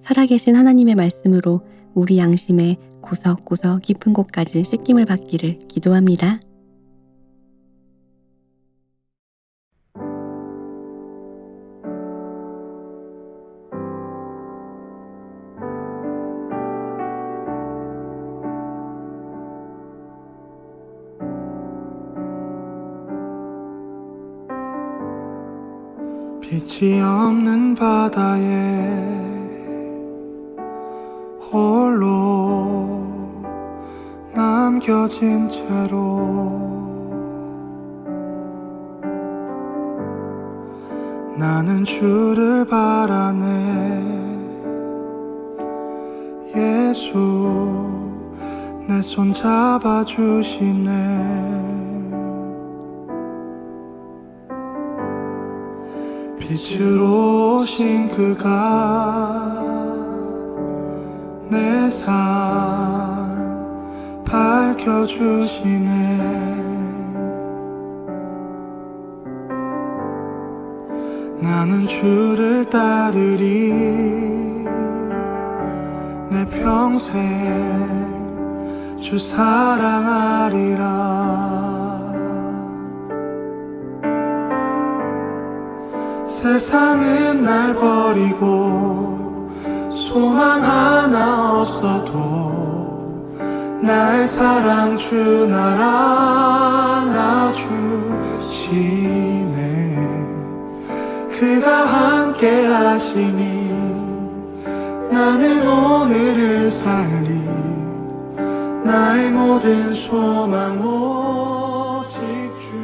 살아계신 하나님의 말씀으로 우리 양심의 구석구석 깊은 곳까지 씻김을 받기를 기도합니다. 빛이 없는 바다에 홀로 남겨진 채로 나는 주를 바라네. 예수 내 손 잡아주시네. 빛으로 오신 그가 내 삶 밝혀주시네. 나는 주를 따르리 내 평생 주 사랑하리라. 세상은 날 버리고 소망 하나 없어도 나의 사랑 주 나라 나 주시네. 그가 함께 하시니 나는 오늘을 살리 나의 모든 소망 오직 주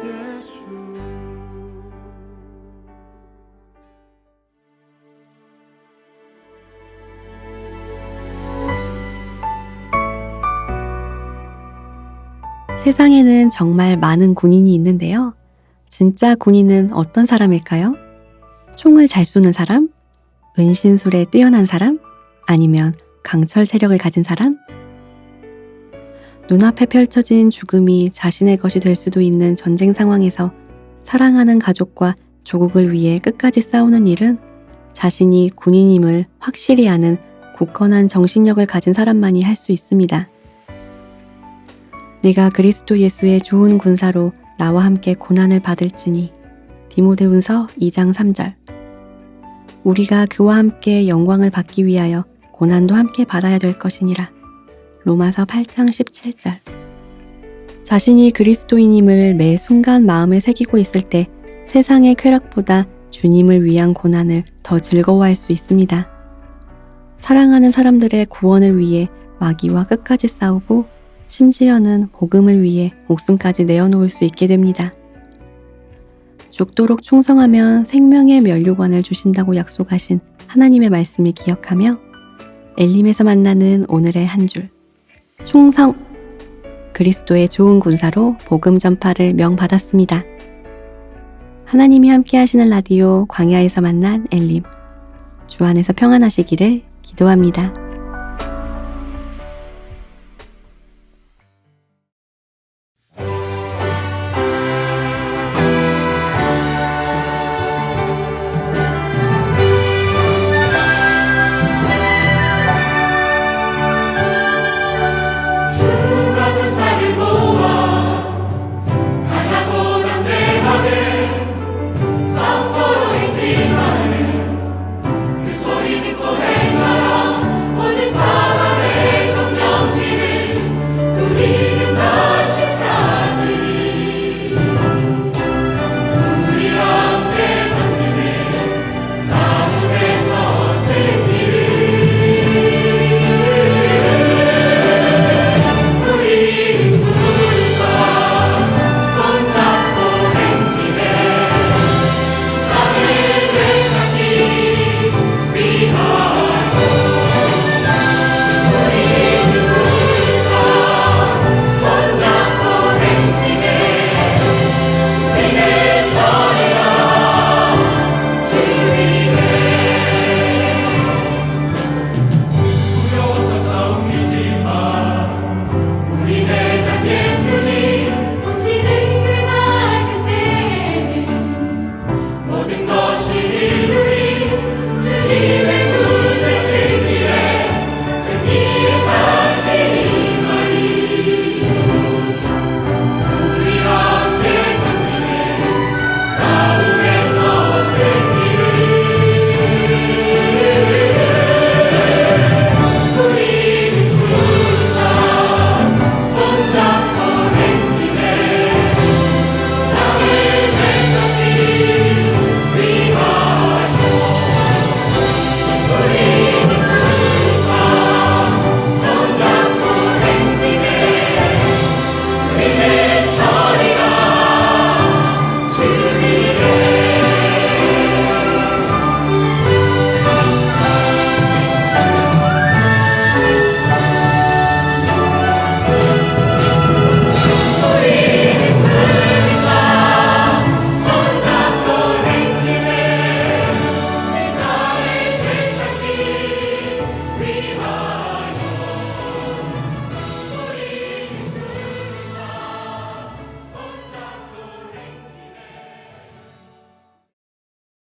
예수. 세상에는 정말 많은 군인이 있는데요. 진짜 군인은 어떤 사람일까요? 총을 잘 쏘는 사람? 은신술에 뛰어난 사람? 아니면 강철 체력을 가진 사람? 눈앞에 펼쳐진 죽음이 자신의 것이 될 수도 있는 전쟁 상황에서 사랑하는 가족과 조국을 위해 끝까지 싸우는 일은 자신이 군인임을 확실히 아는 굳건한 정신력을 가진 사람만이 할 수 있습니다. 네가 그리스도 예수의 좋은 군사로 나와 함께 고난을 받을지니 디모데후서 2장 3절. 우리가 그와 함께 영광을 받기 위하여 고난도 함께 받아야 될 것이니라. 로마서 8장 17절. 자신이 그리스도인임을 매 순간 마음에 새기고 있을 때 세상의 쾌락보다 주님을 위한 고난을 더 즐거워할 수 있습니다. 사랑하는 사람들의 구원을 위해 마귀와 끝까지 싸우고 심지어는 복음을 위해 목숨까지 내어놓을 수 있게 됩니다. 죽도록 충성하면 생명의 면류관을 주신다고 약속하신 하나님의 말씀을 기억하며 엘림에서 만나는 오늘의 한 줄. 충성! 그리스도의 좋은 군사로 복음 전파를 명받았습니다. 하나님이 함께 하시는 라디오 광야에서 만난 엘림. 주 안에서 평안하시기를 기도합니다.